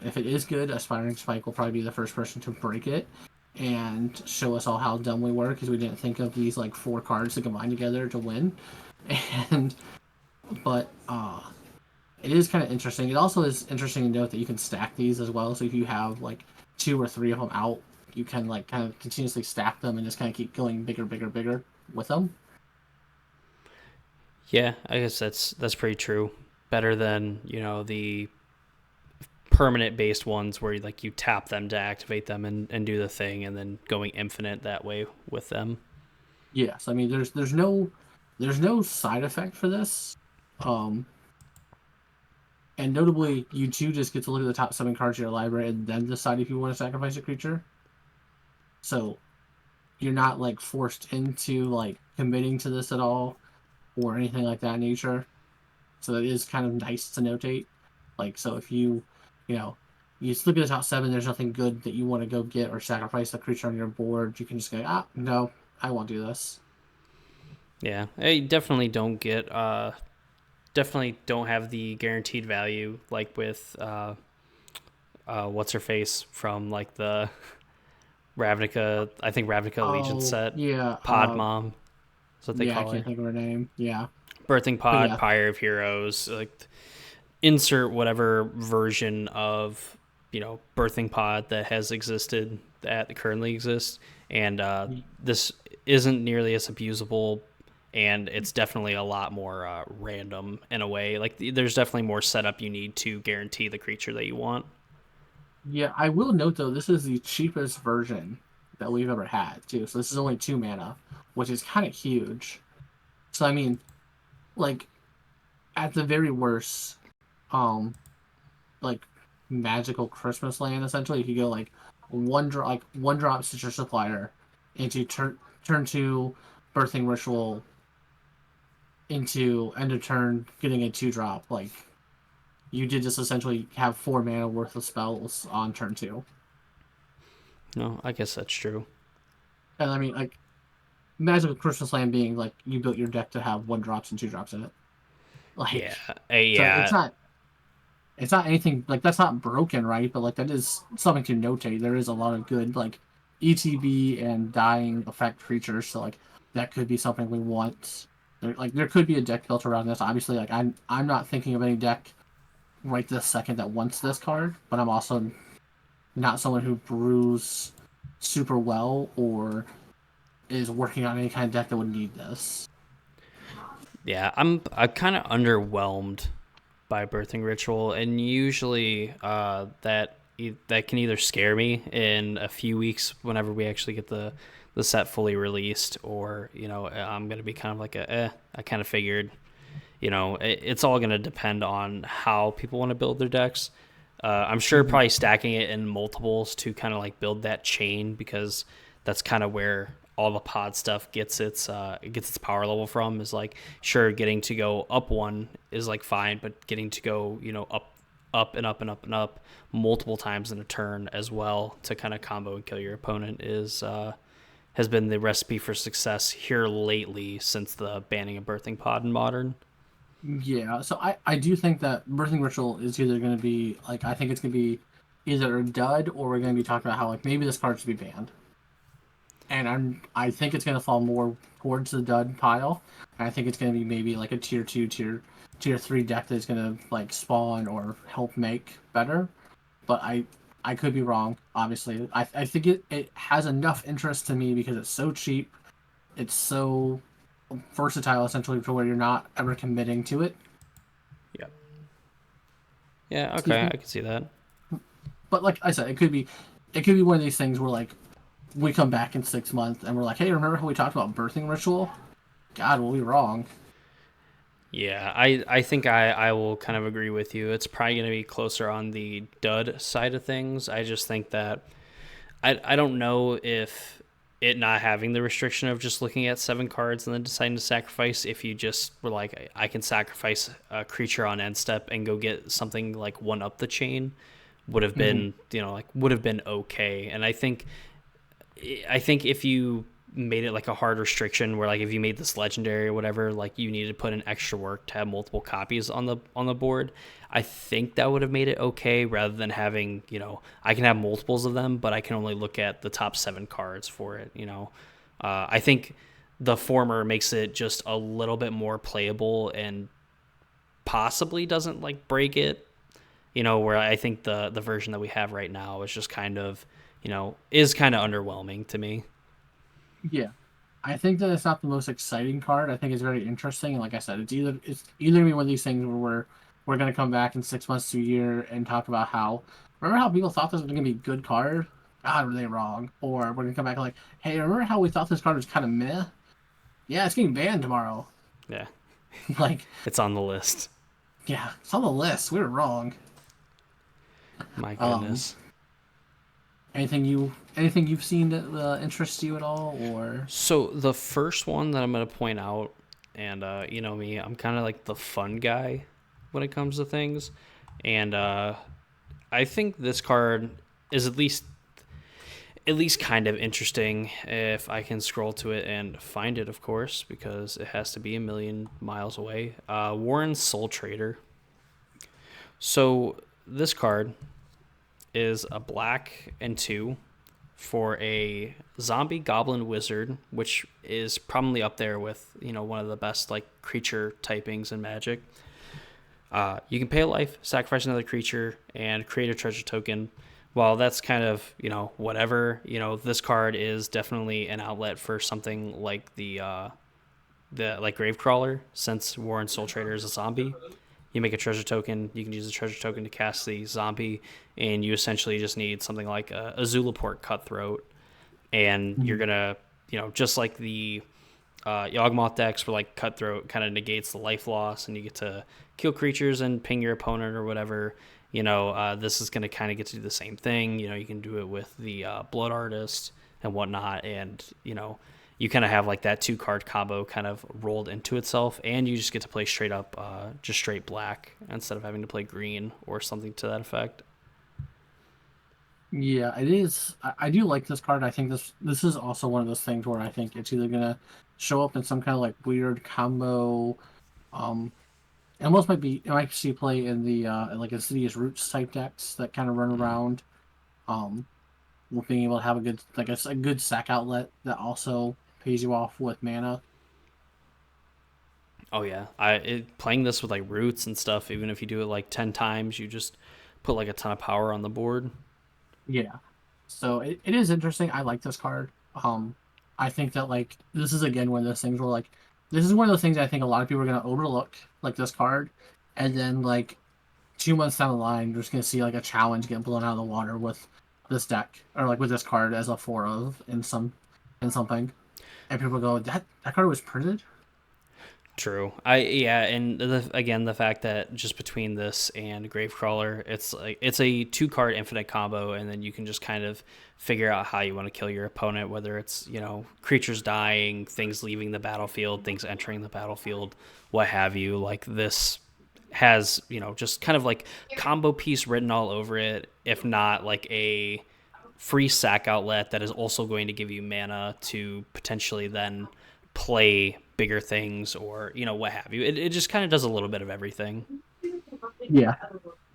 if it is good, Aspiring Spike will probably be the first person to break it and show us all how dumb we were because we didn't think of these like 4 cards to combine together to win. And but it is kind of interesting. It also is interesting to note that you can stack these as well. So if you have like 2 or 3 of them out, you can like kind of continuously stack them and just kind of keep going bigger, bigger, bigger with them. Yeah, I guess that's pretty true. Better than the permanent based ones where like you tap them to activate them and do the thing, and then going infinite that way with them. Yes, I mean there's no side effect for this. Um, and notably, you do just get to look at the top 7 cards of your library and then decide if you want to sacrifice a creature. So you're not like forced into like committing to this at all or anything like that nature. So it is kind of nice to notate. Like so if you know, you just look at the top 7, there's nothing good that you want to go get or sacrifice a creature on your board, you can just go, no, I won't do this. Yeah, I definitely don't have the guaranteed value like with what's her face from like the Ravnica. I think Ravnica Legion Oh set. yeah, Pod Mom. That's what they yeah, I call can't her. think of her name. Yeah. Birthing But Pod, yeah, Pyre of Heroes. Like insert whatever version of Birthing Pod that has existed that currently exists, and this isn't nearly as abusable, and it's definitely a lot more random in a way. Like there's definitely more setup you need to guarantee the creature that you want. yeah, I will note though, this is the cheapest version that we've ever had too. So this is only 2 mana, which is kind of huge. So I mean, like at the very worst, um, like magical Christmas land essentially, if you go like 1 drop Citrus Supplier into turn 2 Birthing Ritual into end of turn getting a 2 drop, like you did just essentially have 4 mana worth of spells on turn 2. No, I guess that's true. And I mean, like Magical Christmas Land being like you built your deck to have 1 drops and 2 drops in it. Like, Yeah, so it's yeah, not it's not anything like that's not broken, right? But like that is something to notate. There is a lot of good like ETB and dying effect creatures, so like that could be something we want. There could be a deck built around this. Obviously, like I'm not thinking of any deck right this second that wants this card, but I'm also not someone who brews super well or is working on any kind of deck that would need this. Yeah, I'm kind of underwhelmed by Birthing Ritual, and usually that can either scare me in a few weeks whenever we actually get the set fully released, or I'm gonna be kind of like I kind of figured. It's all gonna depend on how people want to build their decks. I'm sure Mhm. probably stacking it in multiples to kind of like build that chain, because that's kind of where all the pod stuff gets its power level from. Is like, sure, getting to go up one is like fine, but getting to go up and up and up and up multiple times in a turn as well to kind of combo and kill your opponent is has been the recipe for success here lately since the banning of birthing pod in modern. Yeah, so I do think that Birthing Ritual is either going to be like I think it's going to be either a dud or we're going to be talking about how like maybe this card should be banned, and I think it's going to fall more towards the dud pile. And I think it's going to be maybe like a tier two, tier three deck that's going to like spawn or help make better. But I could be wrong. Obviously, I think it has enough interest to me because it's so cheap, it's so versatile essentially to where you're not ever committing to it. Yeah. Yeah. Excuse Okay, me. I can see that. But like I said, it could be one of these things where like we come back in 6 months and we're like, hey, remember how we talked about birthing ritual? God, were we wrong? Yeah, I think I will kind of agree with you. It's probably going to be closer on the dud side of things. I just think that I don't know if it not having the restriction of just looking at 7 cards and then deciding to sacrifice, if you just were like, I can sacrifice a creature on end step and go get something like one up the chain, would have Mm-hmm. been, would have been okay. And I think if you made it like a hard restriction where, like, if you made this legendary or whatever, like you needed to put in extra work to have multiple copies on the board, I think that would have made it okay, rather than having, I can have multiples of them, but I can only look at the top 7 cards for it. I think the former makes it just a little bit more playable and possibly doesn't like break it, where I think the version that we have right now is just kind of, is kind of underwhelming to me. Yeah, I think that it's not the most exciting card. I think it's very interesting, and like I said, it's either gonna be one of these things where we're gonna come back in 6 months to a year and talk about how remember how people thought this was gonna be a good card. God, were they wrong? Or we're gonna come back and like, hey, remember how we thought this card was kind of meh? Yeah, it's getting banned tomorrow. Yeah, Like, it's on the list. yeah, it's on the list. We were wrong. My Um, goodness. anything you've seen that interests you at all, or So the first one that I'm gonna point out, and you know me, I'm kind of like the fun guy when it comes to things, and I think this card is at least kind of interesting if I can scroll to it and find it, of course, because it has to be a million miles away. Warren Soul Trader. So this card is a black and two for a zombie goblin wizard, which is probably up there with one of the best like creature typings in Magic. You can pay a life, sacrifice another creature, and create a treasure token. While that's kind of whatever, this card is definitely an outlet for something like the like Gravecrawler, since Warren Soul Trader is a zombie. You make a treasure token. You can use a treasure token to cast the zombie, and you essentially just need something like a Zulaport Cutthroat, and you're Mhm. gonna, just like the Yawgmoth decks, where like Cutthroat kind of negates the life loss, and you get to kill creatures and ping your opponent or whatever. This is gonna kind of get to do the same thing. You can do it with the Blood Artist and whatnot, and you kind of have like that 2 card combo kind of rolled into itself, and you just get to play straight up, just straight black instead of having to play green or something to that effect. Yeah, it is. I do like this card. I think this is also one of those things where I think it's either gonna show up in some kind of like weird combo. Um, it almost might see play in the like Insidious Roots type decks that kind of run around. Um, with being able to have a good like a good sack outlet that also pays you off with mana. Oh yeah, playing this with like roots and stuff. Even if you do it like 10 times, you just put like a ton of power on the board. Yeah. So it is interesting. I like this card. I think that like this is again one of those things where like this is one of those things I think a lot of people are gonna overlook, like this card, and then like 2 months down the line, you're just gonna see like a challenge get blown out of the water with this deck or like with this card as a four of in something, and people go that card was printed. True. And again the fact that just between this and Gravecrawler, it's like it's a 2 card infinite combo, and then you can just kind of figure out how you want to kill your opponent, whether it's creatures dying, things leaving the battlefield, things entering the battlefield, what have you. Like this has just kind of like combo piece written all over it, if not like a free sack outlet that is also going to give you mana to potentially then play bigger things or what have you. It just kind of does a little bit of everything. Yeah,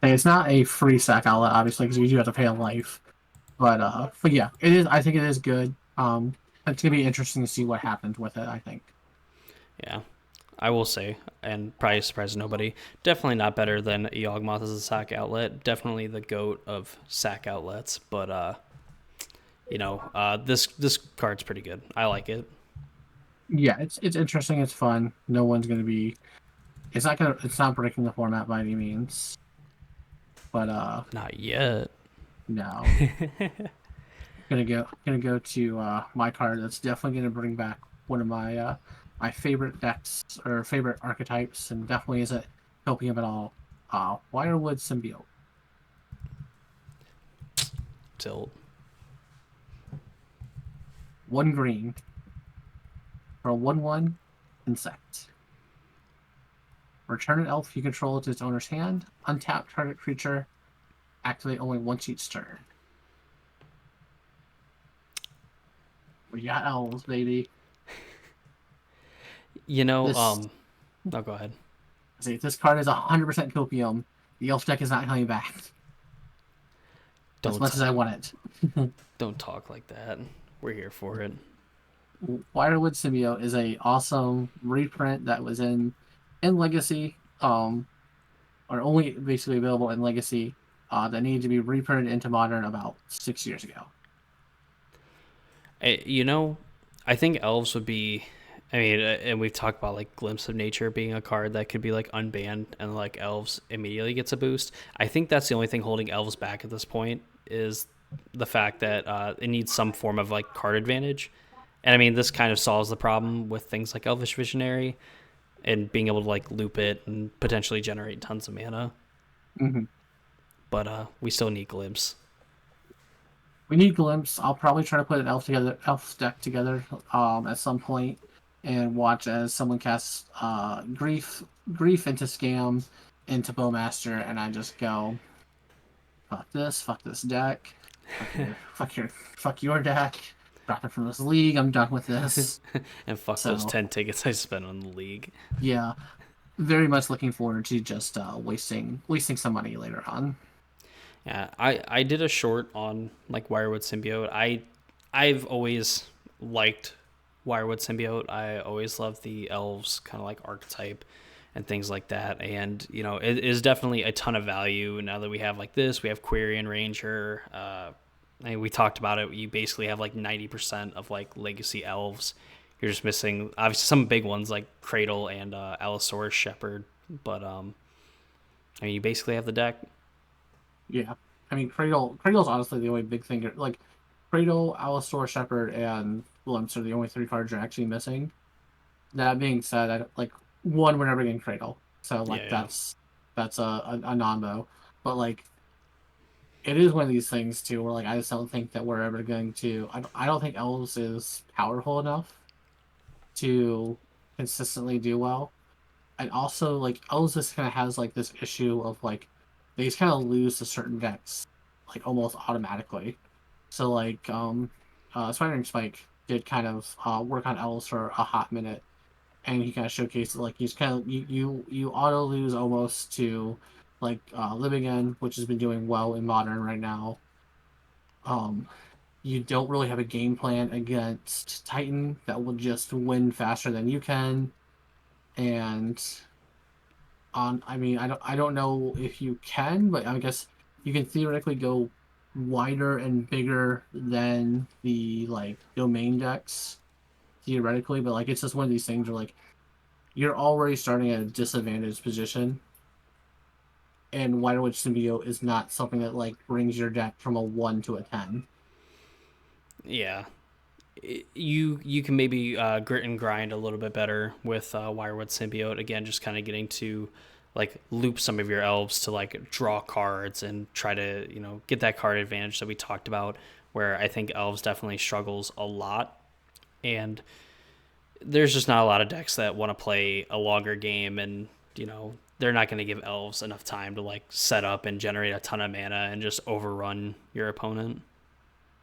and it's not a free sack outlet obviously because you do have to pay a life, but yeah, it is. I think it is good. It's gonna be interesting to see what happens with it. I think. Yeah, I will say, and probably surprise nobody, definitely not better than Yawgmoth as a sack outlet. Definitely the goat of sack outlets, but this card's pretty good. I like it. Yeah, it's interesting. It's fun. No one's gonna be. It's not breaking the format by any means. But Not yet. no. Gonna go to my card. That's definitely gonna bring back one of my favorite decks or favorite archetypes, and definitely isn't helping him at all. Wirewood Symbiote. Tilt. 1 green for a 1/1 insect. Return an elf you control to its owner's hand. Untap target creature. Activate only once each turn. We got elves, baby. You know, This oh, go ahead. See, this card is 100% copium. The elf deck is not coming back as Don't much as I want it. don't talk like that. We're here for it. Wirewood Symbiote is a awesome reprint that was in Legacy, or only basically available in Legacy, that needed to be reprinted into Modern about 6 years ago. You know, I think elves would be. I mean, and we've talked about like Glimpse of Nature being a card that could be like unbanned and like elves immediately gets a boost. I think that's the only thing holding elves back at this point is the fact that it needs some form of like card advantage. And I mean, this kind of solves the problem with things like Elvish Visionary and being able to like loop it and potentially generate tons of mana. Mm-hmm. But we still need Glimpse. We need Glimpse. I'll probably try to put an elf deck together, at some point, and watch as someone casts grief into scam, into Bowmaster, and I just go, fuck this deck, fuck your deck, drop it from this league. I'm done with this. And fuck those So 10 tickets I spent on the league. yeah, very much looking forward to just wasting some money later on. Yeah, I did a short on like Wirewood Symbiote. I've always liked Wirewood Symbiote. I always loved the elves kind of like archetype and things like that. And it is definitely a ton of value now that we have like this. We have Quarian Ranger. I mean, we talked about it. You basically have like 90% of like legacy elves. You're just missing obviously some big ones like Cradle and Allosaurus Shepherd. But I mean, you basically have the deck. Yeah, I mean Cradle's honestly the only big thing. Like Cradle, Allosaur Shepherd, and Glimpse are the only 3 cards you're actually missing. That being said, like one we're never getting Cradle, so like Yeah, that's a non-bo. But like it is one of these things too, where like I just don't think that we're ever going to. I don't think Elves is powerful enough to consistently do well. And also like Elves just kind of has like this issue of like they just kind of lose to certain decks like almost automatically. So like Spider Spike did kind of work on Elves for a hot minute, and he kind of showcased like he's kind of you auto lose almost to like Live Again, which has been doing well in Modern right now. Um, you don't really have a game plan against Titan that will just win faster than you can, and I mean I don't know if you can, but I guess you can theoretically go wider and bigger than the like domain decks theoretically, but like it's just one of these things where like you're already starting at a disadvantaged position, and Wider Witch Symbiote is not something that like brings your deck from a 1 to a 10. Yeah, you can maybe grit and grind a little bit better with Wirewood Symbiote. Again, just kind of getting to like loop some of your elves to like draw cards and try to get that card advantage that we talked about. Where I think elves definitely struggles a lot, and there's just not a lot of decks that want to play a longer game, and they're not going to give elves enough time to like set up and generate a ton of mana and just overrun your opponent.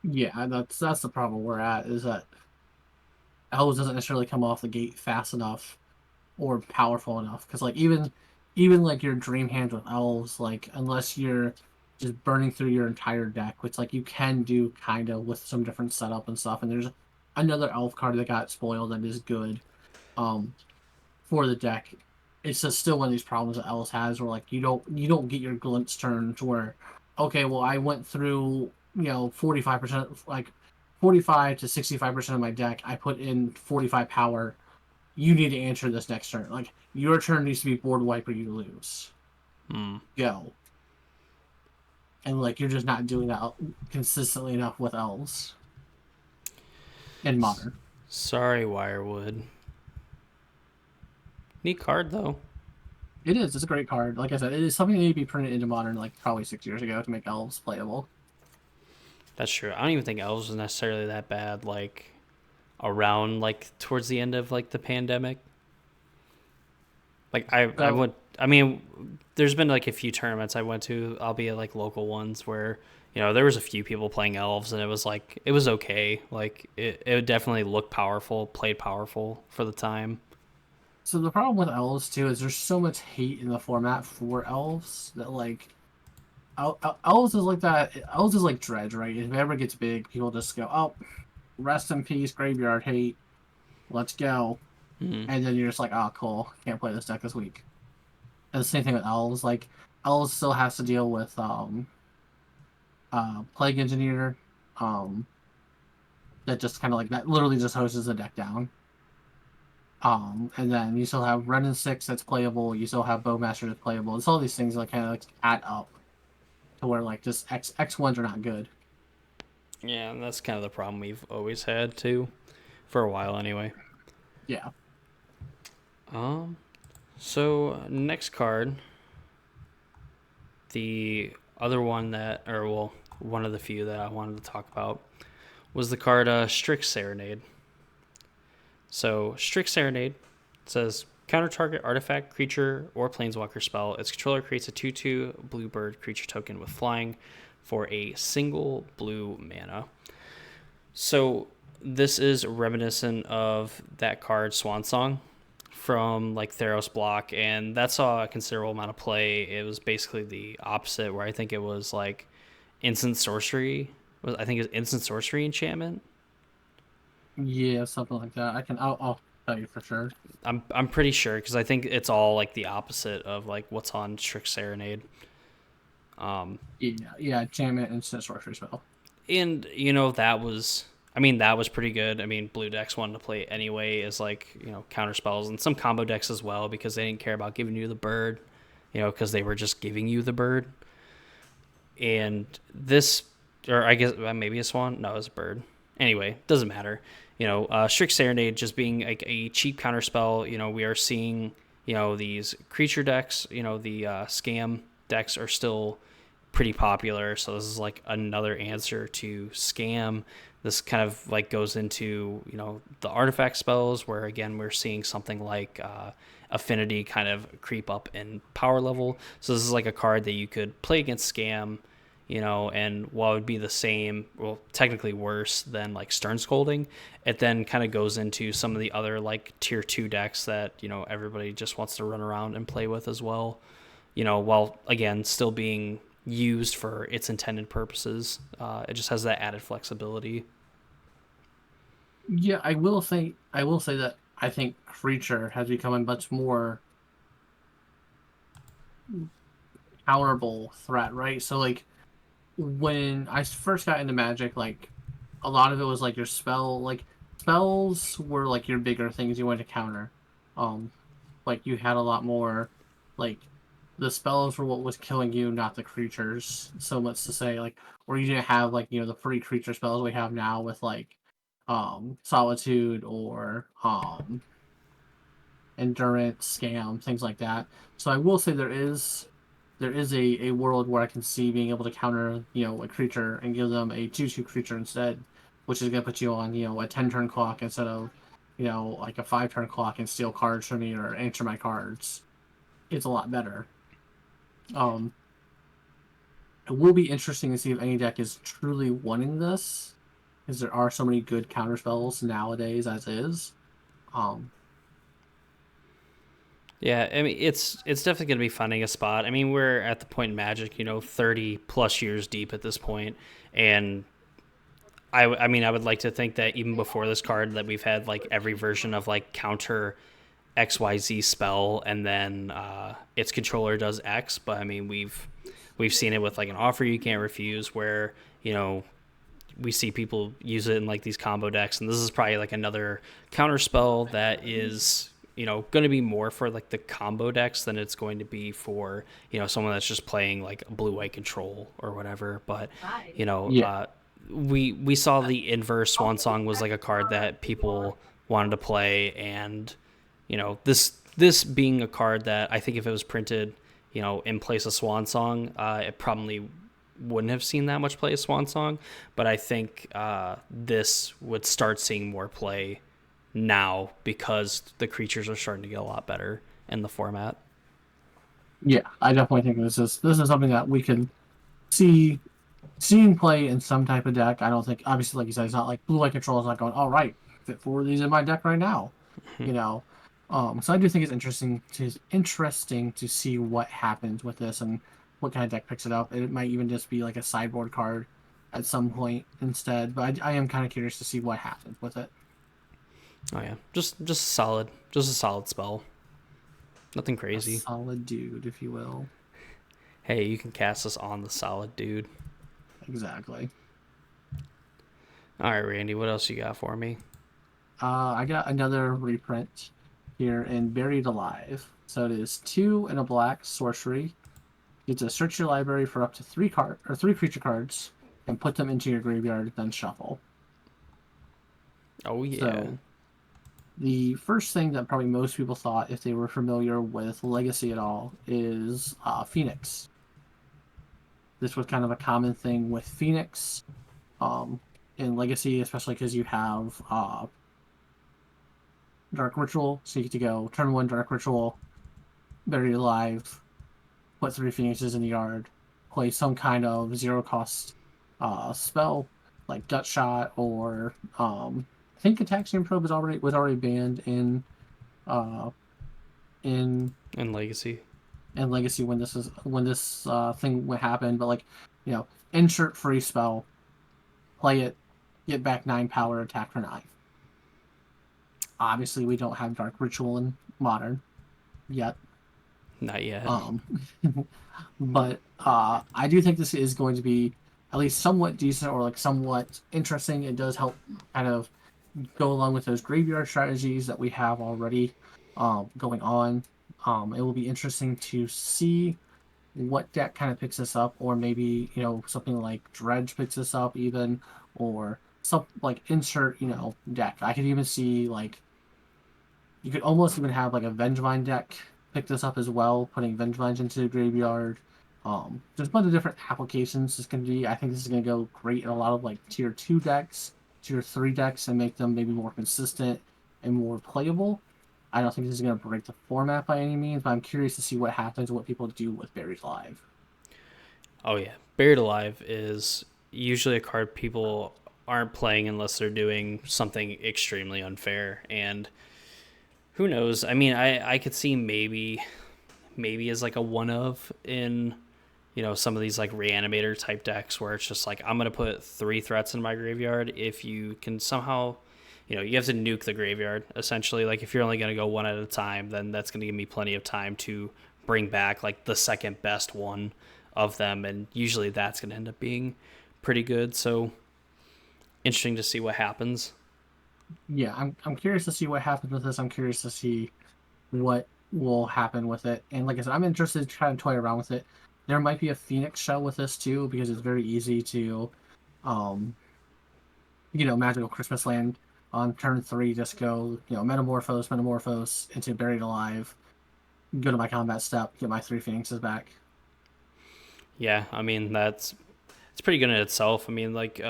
Yeah, that's the problem we're at is that Elves doesn't necessarily come off the gate fast enough or powerful enough because like even like your dream hands with elves, like unless you're just burning through your entire deck, which like you can do kind of with some different setup and stuff, and there's another elf card that got spoiled that is good um for the deck. It's just still one of these problems that elves has where like you don't get your glimpse turns where okay, well I went through 45%, like 45 to 65% of my deck, I put in 45 power. You need to answer this next turn. Like your turn needs to be board wipe or you lose. Hmm. Go. And like you're just not doing that consistently enough with elves in modern. Sorry, Wirewood. Neat card though. It is. It's a great card. Like I said, it is something that needed to be printed into modern like probably 6 years ago to make elves playable. That's true. I don't even think elves was necessarily that bad. Like around like towards the end of like the pandemic. Like I So would. I mean, there's been like a few tournaments I went to, albeit like local ones, where there was a few people playing elves, and it was like it was okay. Like it definitely looked powerful, played powerful for the time. so the problem with elves too is there's so much hate in the format for elves that like elves is like that. Elves is like dredge, right? If it ever gets big, people just go, "Oh, rest in peace, graveyard hate. Let's go." Mm-hmm. And then you're just like, "Oh, cool. Can't play this deck this week." And the same thing with elves. Like elves still has to deal with plague engineer, um that just kind of like that literally just hoses the deck down. And then you still have Ren and Six that's playable. You still have Bowmaster that's playable. It's all these things that kind of like add up to where like just X ones are not good. Yeah, and that's kind of the problem we've always had too, for a while anyway. Yeah. Um. So next card, the other one that, or well, one of the few that I wanted to talk about was the card Strix Serenade. So Strix Serenade says counter target artifact, creature, or planeswalker spell. Its controller creates a 2/2 blue bird creature token with flying for a single blue mana. So this is reminiscent of that card Swan Song from like Theros block, and that saw a considerable amount of play. It was basically the opposite, where I think it was like instant sorcery. I think it was instant sorcery enchantment. Yeah, something like that. I'll tell you for sure. I'm pretty sure because I think it's all like the opposite of like what's on Strix Serenade. Yeah, enchantment and instant sorcery spell. And that was, I mean, that was pretty good. I mean, blue decks wanted to play it anyway as like counter spells, and some combo decks as well because they didn't care about giving you the bird, because they were just giving you the bird. And this, or I guess maybe a swan. No, it was a bird. Anyway, doesn't matter. Strix Serenade just being like a cheap counter spell. We are seeing these creature decks. The scam decks are still pretty popular. So this is like another answer to scam. This kind of like goes into the artifact spells, where again we're seeing something like affinity kind of creep up in power level. So this is like a card that you could play against scam, and while it would be the same, well, technically worse than like Stern Scolding, it then kind of goes into some of the other like tier 2 decks that everybody just wants to run around and play with as well, while again still being used for its intended purposes. It just has that added flexibility. Yeah, I will say that I think creature has become a much more powerful threat, right? So like when I first got into Magic, like a lot of it was like your spell, like spells were like your bigger things you wanted to counter. Um, like you had a lot more, like the spells were what was killing you, not the creatures. So much to say, like, or you didn't have like the free creature spells we have now with like, solitude or endurance, scam, things like that. So I will say there is a world where I can see being able to counter, a creature and give them a 2/2 creature instead, which is gonna put you on, a 10 turn clock instead of, like a 5 turn clock and steal cards from me or answer my cards. It's a lot better. Um it will be interesting to see if any deck is truly wanting this, because there are so many good counter spells nowadays as is. Um Yeah, I mean it's definitely going to be finding a spot. I mean, we're at the point in Magic, 30 plus years deep at this point, and I mean, I would like to think that even before this card, that we've had like every version of like counter XYZ spell, and then its controller does X. But I mean, we've seen it with like an offer you can't refuse, where we see people use it in like these combo decks, and this is probably like another counter spell that is going to be more for like the combo decks than it's going to be for someone that's just playing like blue white control or whatever. But you know yeah. uh we saw the inverse Swan Song was like a card that people wanted to play, and this being a card that I think if it was printed in place of Swan Song, it probably wouldn't have seen that much play as Swan Song, but I think this would start seeing more play now because the creatures are starting to get a lot better in the format. Yeah, I definitely think this is something that we can see seeing play in some type of deck. I don't think, obviously, like you said, it's not like blue light control is not going, all right, fit 4 of these in my deck right now, you know. So I do think it's interesting to see what happens with this and what kind of deck picks it up. It might even just be like a sideboard card at some point instead, but I am kind of curious to see what happens with it. Oh yeah, just a solid spell. Nothing A crazy. solid dude, if you will. Hey, you can cast this on the solid dude. Exactly. All right, Randy, what else you got for me? I got another reprint here in Buried Alive. So it is 2 and a black sorcery. You get to search your library for up to 3 creature cards and put them into your graveyard, then shuffle. Oh yeah. So the first thing that probably most people thought, if they were familiar with Legacy at all, is Phoenix. This was kind of a common thing with Phoenix um, in Legacy, especially because you have Dark Ritual, so you get to go turn 1 Dark Ritual, Buried Alive, put 3 Phoenixes in the yard, play some kind of zero cost spell like Gut Shot or I think Ataxian Probe was already banned uh in And Legacy. in Legacy when this thing would happen, but like insert free spell, play it, get back 9 power, attack for 9. Obviously, we don't have Dark Ritual in Modern yet. Not yet. Um, but I do think this is going to be at least somewhat decent or like somewhat interesting. It does help kind of go along with those graveyard strategies that we have already going on. It will be interesting to see what deck kind of picks this up, or maybe something like Dredge picks this up even, or some like insert deck. I could even see like you could almost even have like a Vengevine deck pick this up as well, putting Vengevines into the graveyard. There's a bunch of different applications this can be. I think this is going to go great in a lot of like tier 2 decks, tier 3 decks, and make them maybe more consistent and more playable. I don't think this is going to break the format by any means, but I'm curious to see what happens, what people do with Buried Alive. Oh yeah. Buried Alive is usually a card people aren't playing unless they're doing something extremely unfair, and who knows? I mean, I could see maybe as like a one of in some of these like reanimator type decks where it's just like I'm gonna put 3 threats in my graveyard. If you can somehow, you have to nuke the graveyard essentially. Like if you're only gonna go one at a time, then that's gonna give me plenty of time to bring back like the second best one of them, and usually that's gonna end up being pretty good. So interesting to see what happens. Yeah, I'm curious to see what happens with this. I'm curious to see what will happen with it. And like I said, I'm interested to try and toy around with it. There might be a Phoenix shell with this too, because it's very easy to, um, magical Christmas land on turn three. Just go, metamorphose into buried alive. Go to my combat step, get my three Phoenixes back. Yeah, I mean that's it's pretty good in itself. I mean, like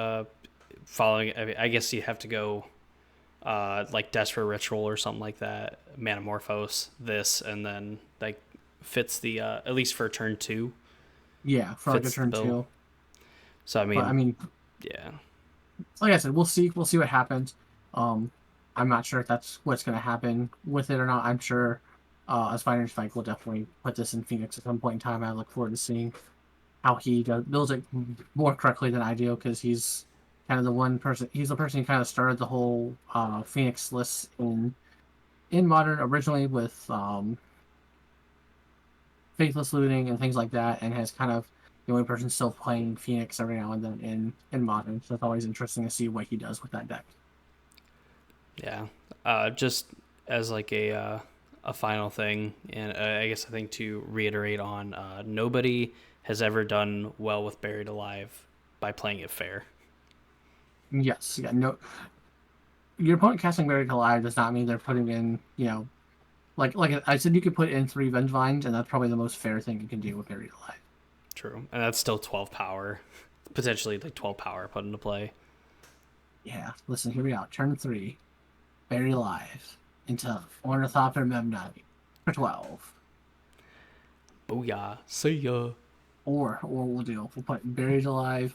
following. I guess you have to go like Desperate Ritual or something like that. Manamorphose this, and then like fits the at least for turn two Yeah, for like a fits the turn bill. two. So I But I mean, mean, yeah, like I said, we'll see. We'll see what happens. Um, I'm not sure if that's what's going to happen with it or not. I'm sure as Fighters Fight will definitely put this in Phoenix at some point in time. I look forward to seeing how he builds it more correctly than I do, because he's kind of the one person. He's the person who kind of started the whole Phoenix list in Modern originally with Faithless Looting and things like that, and has kind of the only person still playing Phoenix every now and then in Modern. So it's always interesting to see what he does with that deck. yeah. Just as like a final thing, and I guess I think to reiterate on, nobody has ever done well with Buried Alive by playing it fair. Yes, yeah, no. Your opponent casting Buried Alive does not mean they're putting in, like I said, you could put in three Vengevines, and that's probably the most fair thing you can do with Buried Alive. True, and that's still 12 power, potentially like 12 power put into play. Yeah, listen, here we go. Turn three, Buried Alive into Ornithopter Memnite for 12. Booyah! See ya. Or we'll put Buried Alive,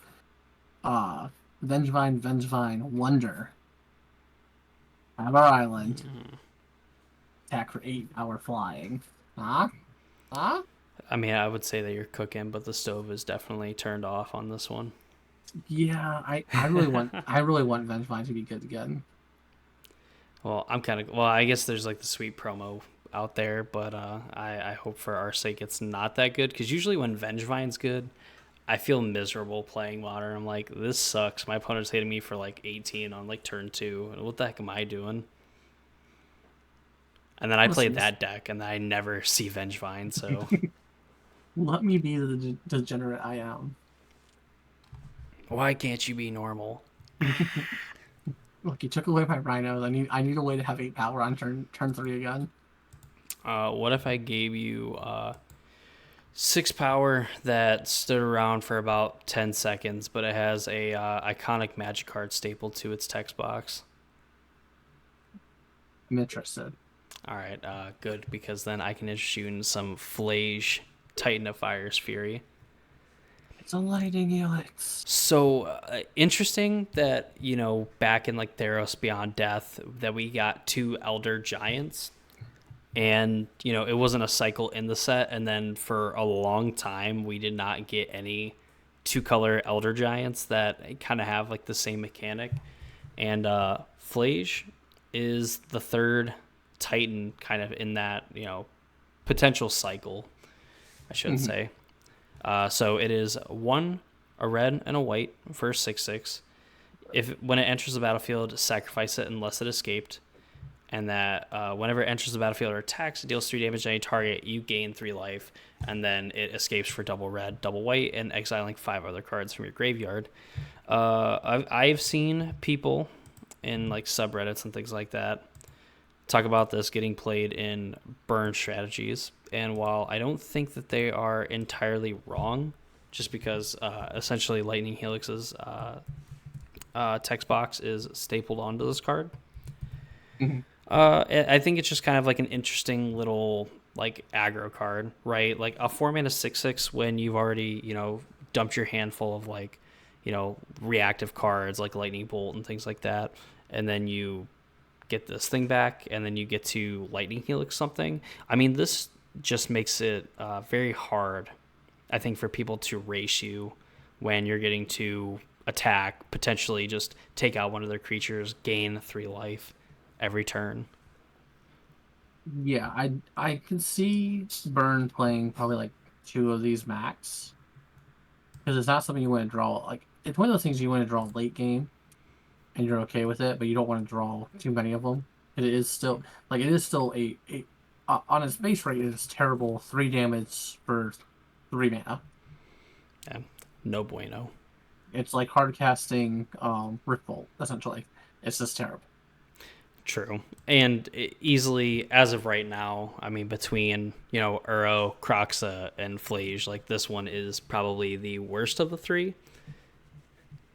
uh, Vengevine, Wonder, have our island, attack for 8 power flying. Huh? Huh? I mean, I would say that you're cooking, but the stove is definitely turned off on this one. Yeah, I really want Vengevine to be good again. Well, I guess there's like the sweet promo out there, but I hope for our sake it's not that good, because usually when Vengevine's good, I feel miserable playing Modern. I'm like, this sucks. My opponent's hitting me for like 18 on like turn two. What the heck am I doing? And then I play Listen, that deck, and then I never see Vengevine, so let me be the degenerate I am. why can't you be normal? Look, you took away my rhinos. I need a way to have 8 power on turn three again. What if I gave you 6 power that stood around for about 10 seconds, but it has a iconic magic card stapled to its text box? I'm interested. All right, good, because then I can introduce you in some Flage Titan of Fire's Fury. It's a lightning helix. So interesting that, back in like Theros Beyond Death, that we got two Elder Giants, and it wasn't a cycle in the set, and then for a long time we did not get any two-color Elder Giants that kind of have like the same mechanic. And Flage is the third Titan kind of in that potential cycle, I should Mm-hmm. say. So it is one, a red and a white for 6/6. If when it enters the battlefield, sacrifice it unless it escaped, and that whenever it enters the battlefield or attacks, it deals 3 damage to any target. You gain 3 life, and then it escapes for double red, double white, and exiling 5 other cards from your graveyard. I've seen people in like subreddits and things like that talk about this getting played in burn strategies. And while I don't think that they are entirely wrong, just because essentially Lightning Helix's text box is stapled onto this card, Mm-hmm. I think it's just kind of like an interesting little like aggro card, right? Like a 4 mana 6/6 when you've already dumped your handful of like reactive cards like Lightning Bolt and things like that, and then you get this thing back, and then you get to Lightning Helix something. I mean, this just makes it very hard, I think, for people to race you when you're getting to attack, potentially just take out one of their creatures, gain 3 life every turn. Yeah, I can see Burn playing probably like two of these max, because it's not something you want to draw. Like, it's one of those things you want to draw late game, and you're okay with it, but you don't want to draw too many of them. It is still a on its base rate, it is terrible. 3 damage for 3 mana. Yeah, no bueno. It's like hard casting Rift Bolt, essentially. It's just terrible. True. And easily, as of right now, I mean, between, Uro, Croxa, and Flage, like, this one is probably the worst of the three.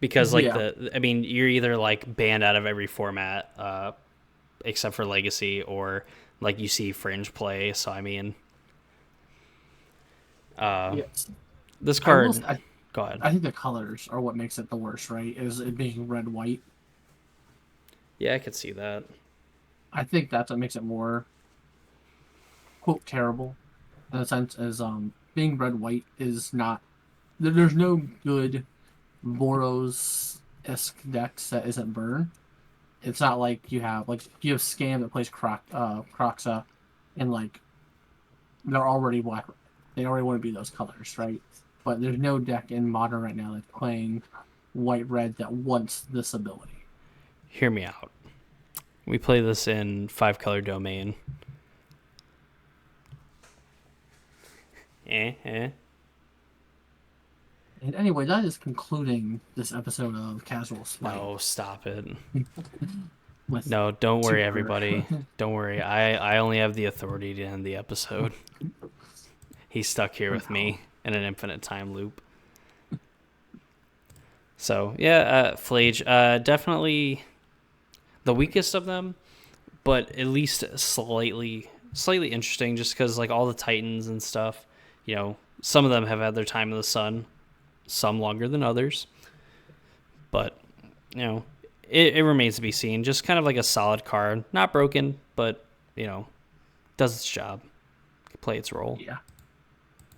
Because, like, Yeah, you're either, like, banned out of every format, except for Legacy, or, like, you see Fringe play. So, I mean, yes. this I will. card, go ahead. I think the colors are what makes it the worst, right? Is it being red white? Yeah, I could see that. I think that's what makes it more quote terrible in a sense. Is being red white is not. There's no good Boros esque decks that isn't burn. It's not like you have Scam that plays Croxa, and like they're already black. They already want to be those colors, right? But there's no deck in Modern right now that's playing white red that wants this ability. Hear me out. We play this in 5-color domain. Eh. And anyway, that is concluding this episode of Casual Spite No, stop it. with No, don't worry, super. everybody. Don't worry. I only have the authority to end the episode. He's stuck here For with now. me in an infinite time loop. So, yeah, Flage, definitely the weakest of them, but at least slightly interesting just because, like, all the Titans and stuff, some of them have had their time in the sun, some longer than others. But, it remains to be seen. Just kind of like a solid card. Not broken, but, does its job. Can play its role. Yeah,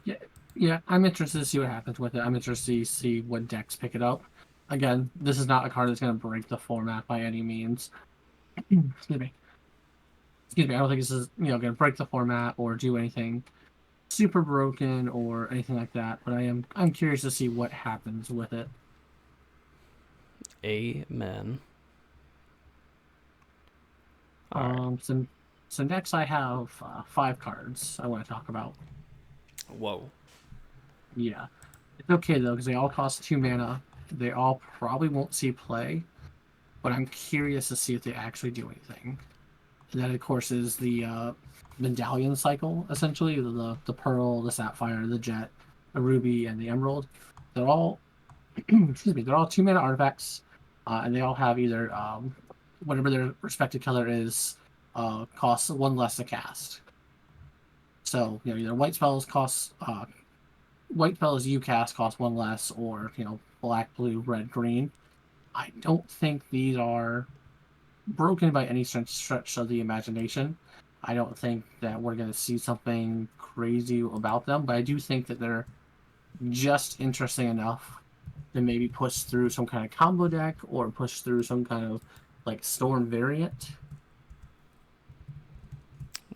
yeah, yeah. I'm interested to see what happens with it. I'm interested to see what decks pick it up. Again, this is not a card that's going to break the format by any means. Excuse me. Excuse me. I don't think this is going to break the format or do anything super broken or anything like that. But I'm curious to see what happens with it. Amen. All right. So next I have 5 cards I want to talk about. Whoa. Yeah, it's okay though because they all cost 2 mana. They all probably won't see play, but I'm curious to see if they actually do anything. And that, of course, is the medallion cycle. Essentially, the pearl, the sapphire, the jet, the ruby, and the emerald. They're all excuse me. They're all 2 mana artifacts, and they all have either whatever their respective color is costs 1 less to cast. So either white spells you cast cost 1 less, or black, blue, red, green. I don't think these are broken by any stretch of the imagination. I don't think that we're going to see something crazy about them, but I do think that they're just interesting enough to maybe push through some kind of combo deck or push through some kind of like storm variant.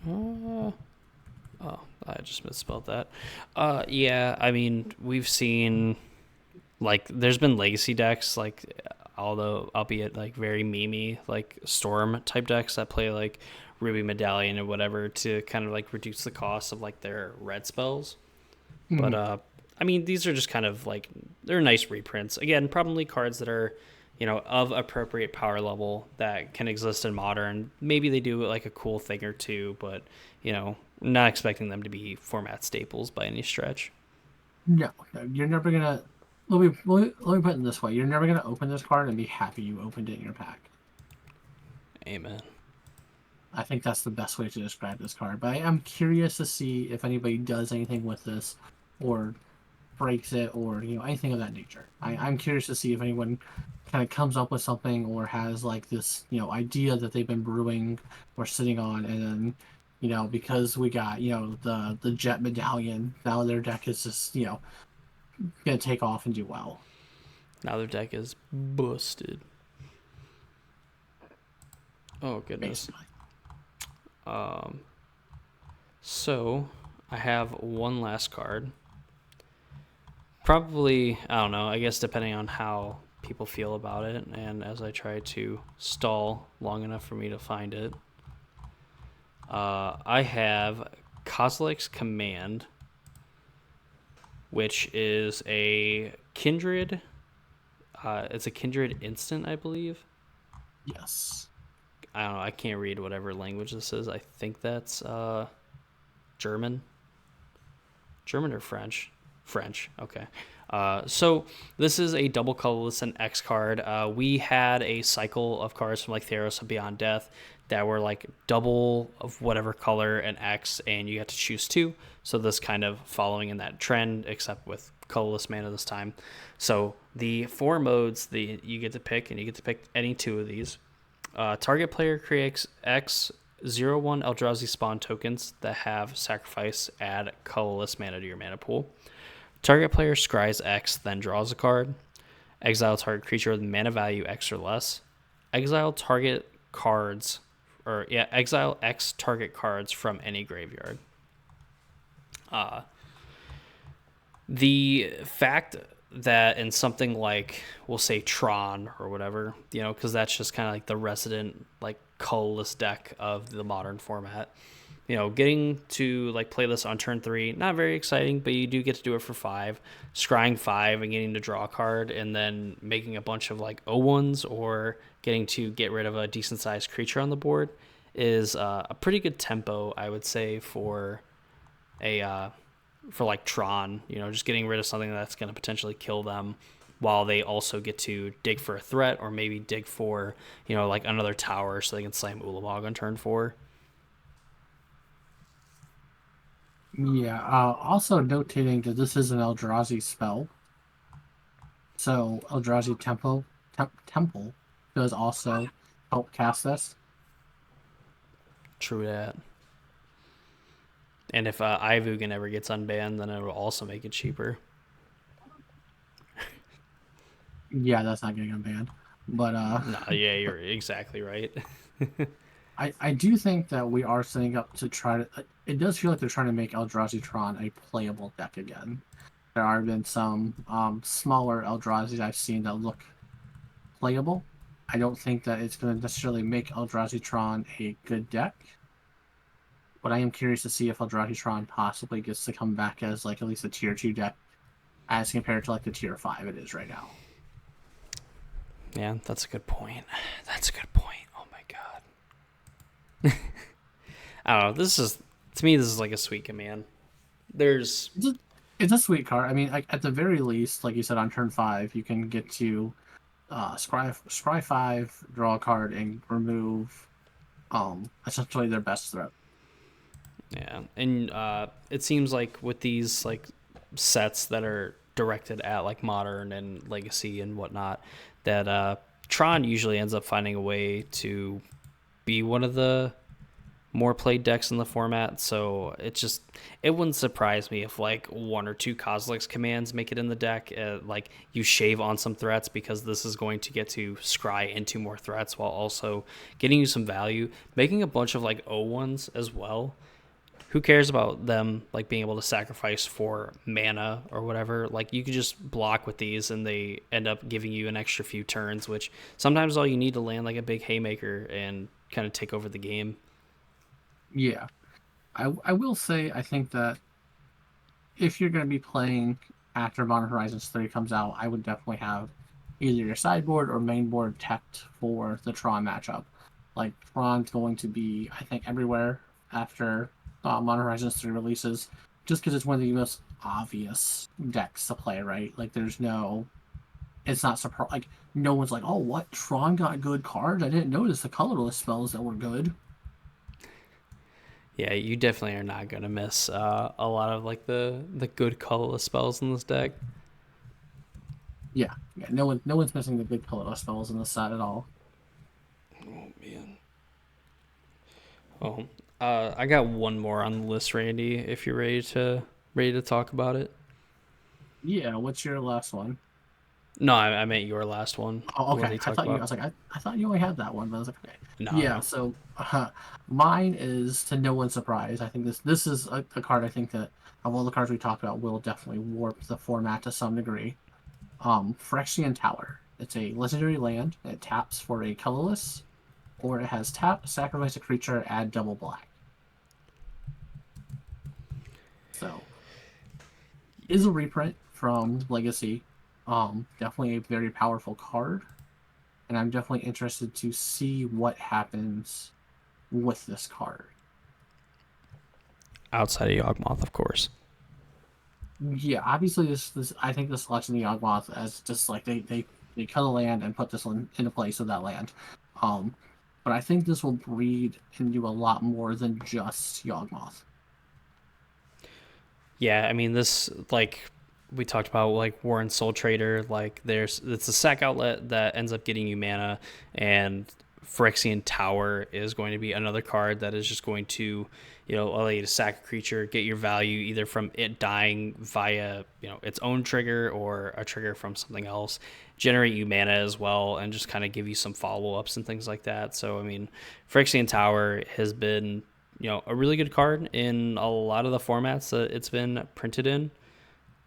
Oh, I just misspelled that. Yeah, I mean, we've seen, like, there's been legacy decks, like, although albeit like very memey, like storm type decks that play like Ruby Medallion or whatever to kind of like reduce the cost of like their red spells. But Mm-hmm. I mean, these are just kind of like, they're nice reprints. Again, probably cards that are, of appropriate power level that can exist in modern. Maybe they do like a cool thing or two, but not expecting them to be format staples by any stretch. No, no, you're never gonna. Let me put it this way: you're never gonna open this card and be happy you opened it in your pack. Amen. I think that's the best way to describe this card. But I am curious to see if anybody does anything with this, or breaks it, or anything of that nature. I'm curious to see if anyone kind of comes up with something or has like this idea that they've been brewing or sitting on, and then because we got the jet medallion, now their deck is just gonna take off and do well. Now their deck is busted. Oh, goodness. Basically. So I have one last card. Probably, I don't know, I guess depending on how people feel about it, and as I try to stall long enough for me to find it, I have Kozilek's Command, which is a kindred. It's a kindred instant, I believe. Yes. I don't know. I can't read whatever language this is. I think that's German. German or French? French. Okay. So this is a double colorless and X card. We had a cycle of cards from like Theros of Beyond Death that were like double of whatever color and X, and you had to choose two. So this kind of following in that trend, except with colorless mana this time. So the four modes that you get to pick, and you get to pick any two of these. Target player creates X 0/1 Eldrazi spawn tokens that have sacrifice, add colorless mana to your mana pool. Target player scries X, then draws a card. Exile target creature with mana value X or less. Exile target cards, exile X target cards from any graveyard. The fact that in something like, we'll say Tron or whatever, because that's just kind of like the resident like colorless deck of the modern format. Getting to like play this on turn 3, not very exciting, but you do get to do it for 5. Scrying 5 and getting to draw a card, and then making a bunch of like O1s or getting to get rid of a decent sized creature on the board is a pretty good tempo, I would say, for like Tron. Just getting rid of something that's going to potentially kill them, while they also get to dig for a threat, or maybe dig for like another tower so they can slam Ulamog on turn 4. Yeah. Also notating that this is an Eldrazi spell, so Eldrazi Temple does also help cast this. True that. And if Ivugan ever gets unbanned, then it will also make it cheaper. Yeah, that's not getting unbanned. But No, yeah, you're exactly right. I do think that we are setting up to try to. It does feel like they're trying to make Eldrazi Tron a playable deck again. There have been some smaller Eldrazi I've seen that look playable. I don't think that it's going to necessarily make Eldrazi Tron a good deck, but I am curious to see if Eldrazi Tron possibly gets to come back as like at least a tier 2 deck as compared to like the tier 5 it is right now. Yeah, that's a good point. That's a good point. Oh my god. I don't know. To me, this is like a sweet command. It's a sweet card. I mean, like, at the very least, like you said, on turn 5, you can get to scry 5, draw a card, and remove essentially their best threat. Yeah, and it seems like with these like sets that are directed at like modern and legacy and whatnot, that Tron usually ends up finding a way to be one of the more played decks in the format. So it wouldn't surprise me if like one or two Kozilek's commands make it in the deck. Like you shave on some threats, because this is going to get to scry into more threats while also getting you some value, making a bunch of like O1s as well. Who cares about them like being able to sacrifice for mana or whatever? Like you could just block with these and they end up giving you an extra few turns, which sometimes all you need to land like a big haymaker and kind of take over the game. Yeah. I will say, I think that if you're going to be playing after Modern Horizons 3 comes out, I would definitely have either your sideboard or main board teched for the Tron matchup. Like, Tron's going to be, I think, everywhere after Modern Horizons 3 releases, just because it's one of the most obvious decks to play, right? Like, it's not surprise. Like, no one's like, oh, what? Tron got good cards? I didn't notice the colorless spells that were good. Yeah, you definitely are not gonna miss a lot of like the good colorless spells in this deck. Yeah, no one's missing the good colorless spells in this set at all. Oh man. Oh, I got one more on the list, Randy. If you're ready to talk about it. Yeah, what's your last one? No, I meant your last one. Oh, The one that okay. you I talked thought you. I about. was like, I thought you only had that one, but I was like, okay. No, Yeah. no. So, mine is to no one's surprise. I think this is a card. I think that of all the cards we talked about, will definitely warp the format to some degree. Phyrexian Tower. It's a legendary land. It taps for a colorless, or it has tap, sacrifice a creature, add double black. So, is a reprint from Legacy. Definitely a very powerful card, and I'm definitely interested to see what happens with this card. Outside of Yawgmoth, of course. Yeah, obviously this I think this selection of Yawgmoth as just like they cut a land and put this one into place of that land. Um, but I think this will breed and do a lot more than just Yawgmoth. Yeah, I mean this like we talked about like Warren Soul Trader, like there's it's a sack outlet that ends up getting you mana, and Phyrexian Tower is going to be another card that is just going to, allow you to sack a creature, get your value either from it dying via, its own trigger or a trigger from something else, generate you mana as well, and just kind of give you some follow ups and things like that. So I mean, Phyrexian Tower has been, a really good card in a lot of the formats that it's been printed in.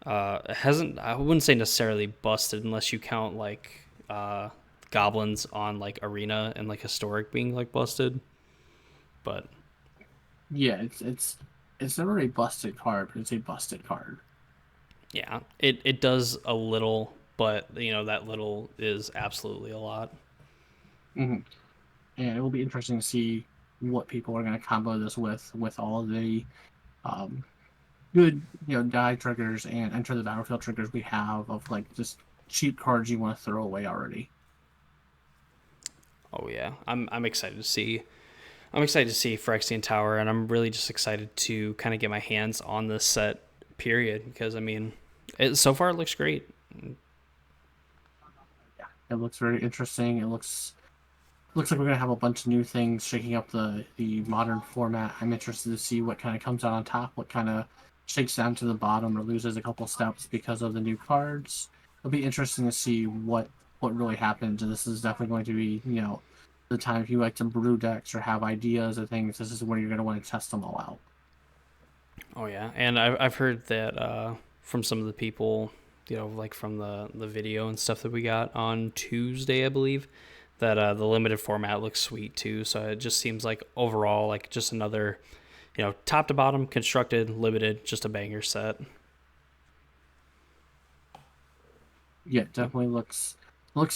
It hasn't, I wouldn't say necessarily busted unless you count like goblins on like arena and like historic being like busted. But Yeah, it's never a busted card, but it's a busted card. yeah, it does a little, but that little is absolutely a lot. Hmm. And it will be interesting to see what people are going to combo this with all of the um, good die triggers and enter the battlefield triggers we have of like just cheap cards you want to throw away already. Oh yeah, I'm excited to see. I'm excited to see Phyrexian Tower, and I'm really just excited to kind of get my hands on this set. Period, because I mean, so far it looks great. Yeah, it looks very interesting. Looks like we're gonna have a bunch of new things shaking up the modern format. I'm interested to see what kind of comes out on top, what kind of shakes down to the bottom or loses a couple steps because of the new cards. It'll be interesting to see what really happens. And this is definitely going to be the time if you like to brew decks or have ideas of things. This is where you're gonna want to test them all out. Oh yeah, and I've heard that from some of the people, like from the video and stuff that we got on Tuesday, I believe, that the limited format looks sweet too. So it just seems like overall like just another, top to bottom constructed limited, just a banger set. Yeah, Yep. definitely looks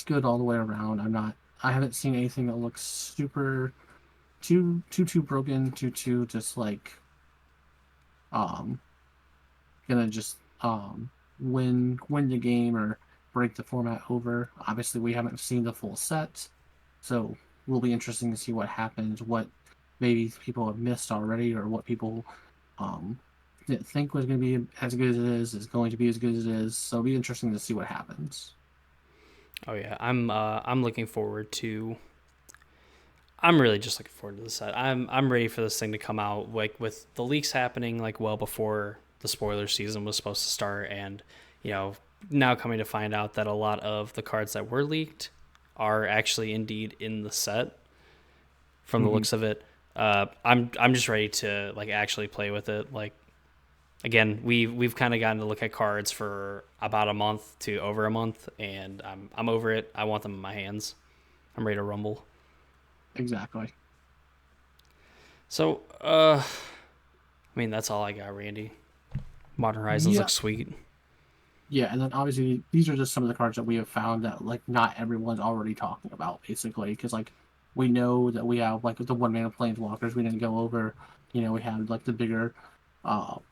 good all the way around. I haven't seen anything that looks super too broken, too just like um gonna just win the game or break the format over. Obviously, we haven't seen the full set, so will be interesting to see what happens, what maybe people have missed already, or what people um didn't think was going to be as good as it is going to be as good as it is. So it'll be interesting to see what happens. Oh yeah, I'm looking forward to. I'm really just looking forward to the set. I'm ready for this thing to come out, like with the leaks happening like well before the spoiler season was supposed to start, and you know now coming to find out that a lot of the cards that were leaked are actually indeed in the set from the Hmm. looks of it. I'm just ready to like actually play with it. Like again, we've kind of gotten to look at cards for about a month to over a month, and I'm over it. I want them in my hands. I'm ready to rumble. Exactly. So, I mean, that's all I got, Randy. Modern Horizons Yeah, looks sweet. yeah, and then obviously these are just some of the cards that we have found that like not everyone's already talking about, basically, because like we know that we have like the one mana planeswalkers we didn't go over. We had like the bigger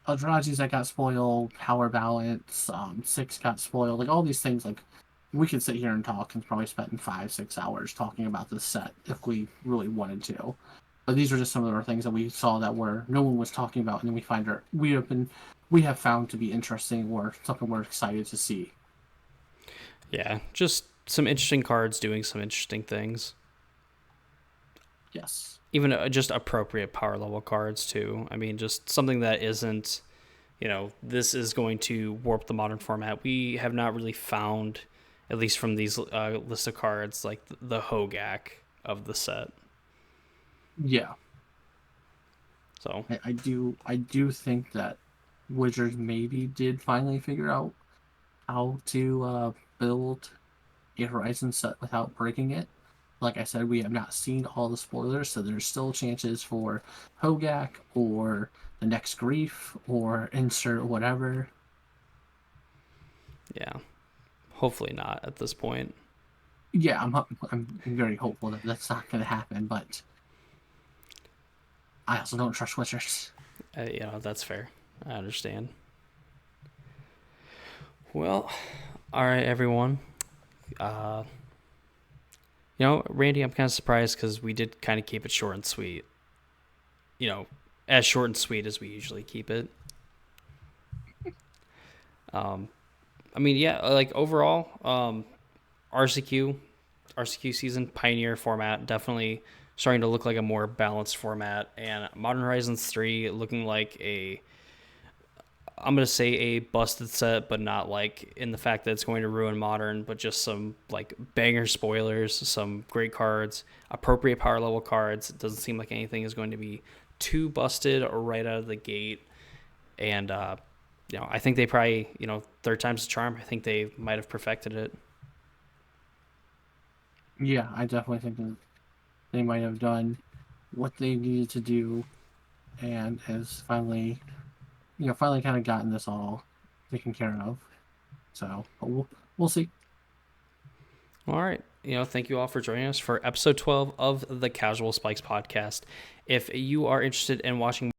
Eldrazi's that got spoiled, power balance, six got spoiled, like all these things. Like we could sit here and talk and probably spend 5 6 hours talking about this set if we really wanted to. But these are just some of the things that we saw that were no one was talking about, and then we have found to be interesting or something we're excited to see. Yeah, just some interesting cards doing some interesting things. Yes. Even just appropriate power level cards, too. I mean, just something that isn't, this is going to warp the modern format. We have not really found, at least from these list of cards, like the Hogak of the set. Yeah. So, I do think that Wizards maybe did finally figure out how to build. a Horizon set without breaking it. Like I said, we have not seen all the spoilers, so there's still chances for Hogak or the next Grief or insert whatever. Yeah. Hopefully not at this point. Yeah, I'm very hopeful that that's not going to happen, but I also don't trust Wizards. That's fair. I understand. Well, all right, everyone. Uh, Randy, I'm kind of surprised because we did kind of keep it short and sweet. As short and sweet as we usually keep it. Um, I mean, yeah, like overall, RCQ season Pioneer format definitely starting to look like a more balanced format, and Modern Horizons 3 looking like I'm gonna say a busted set, but not like in the fact that it's going to ruin Modern, but just some like banger spoilers, some great cards, appropriate power level cards. It doesn't seem like anything is going to be too busted right out of the gate, and I think they probably third time's the charm. I think they might have perfected it. Yeah, I definitely think that they might have done what they needed to do and has finally kind of gotten this all taken care of. So we'll see. All right. Thank you all for joining us for episode 12 of the Casual Spikes podcast. If you are interested in watching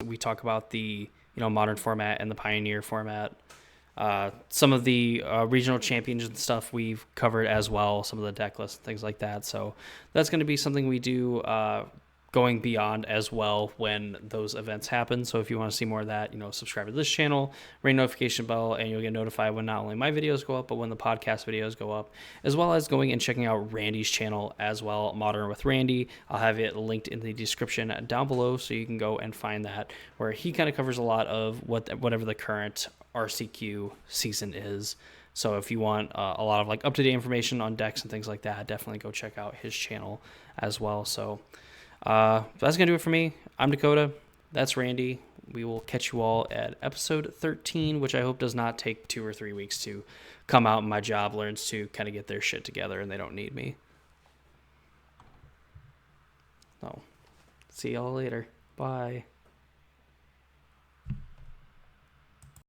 we talk about the modern format and the Pioneer format. Some of the regional champions and stuff we've covered as well, some of the deck lists and things like that. So that's going to be something we do going beyond as well when those events happen. So if you want to see more of that, subscribe to this channel, ring notification bell, and you'll get notified when not only my videos go up, but when the podcast videos go up, as well as going and checking out Randy's channel as well, Modern with Randy. I'll have it linked in the description down below, so you can go and find that, where he kind of covers a lot of whatever the current RCQ season is. So if you want a lot of like up-to-date information on decks and things like that, definitely go check out his channel as well. So that's going to do it for me. I'm Dakota. That's Randy. We will catch you all at episode 13, which I hope does not take 2 or 3 weeks to come out and my job learns to kind of get their shit together and they don't need me. So, see y'all later. Bye.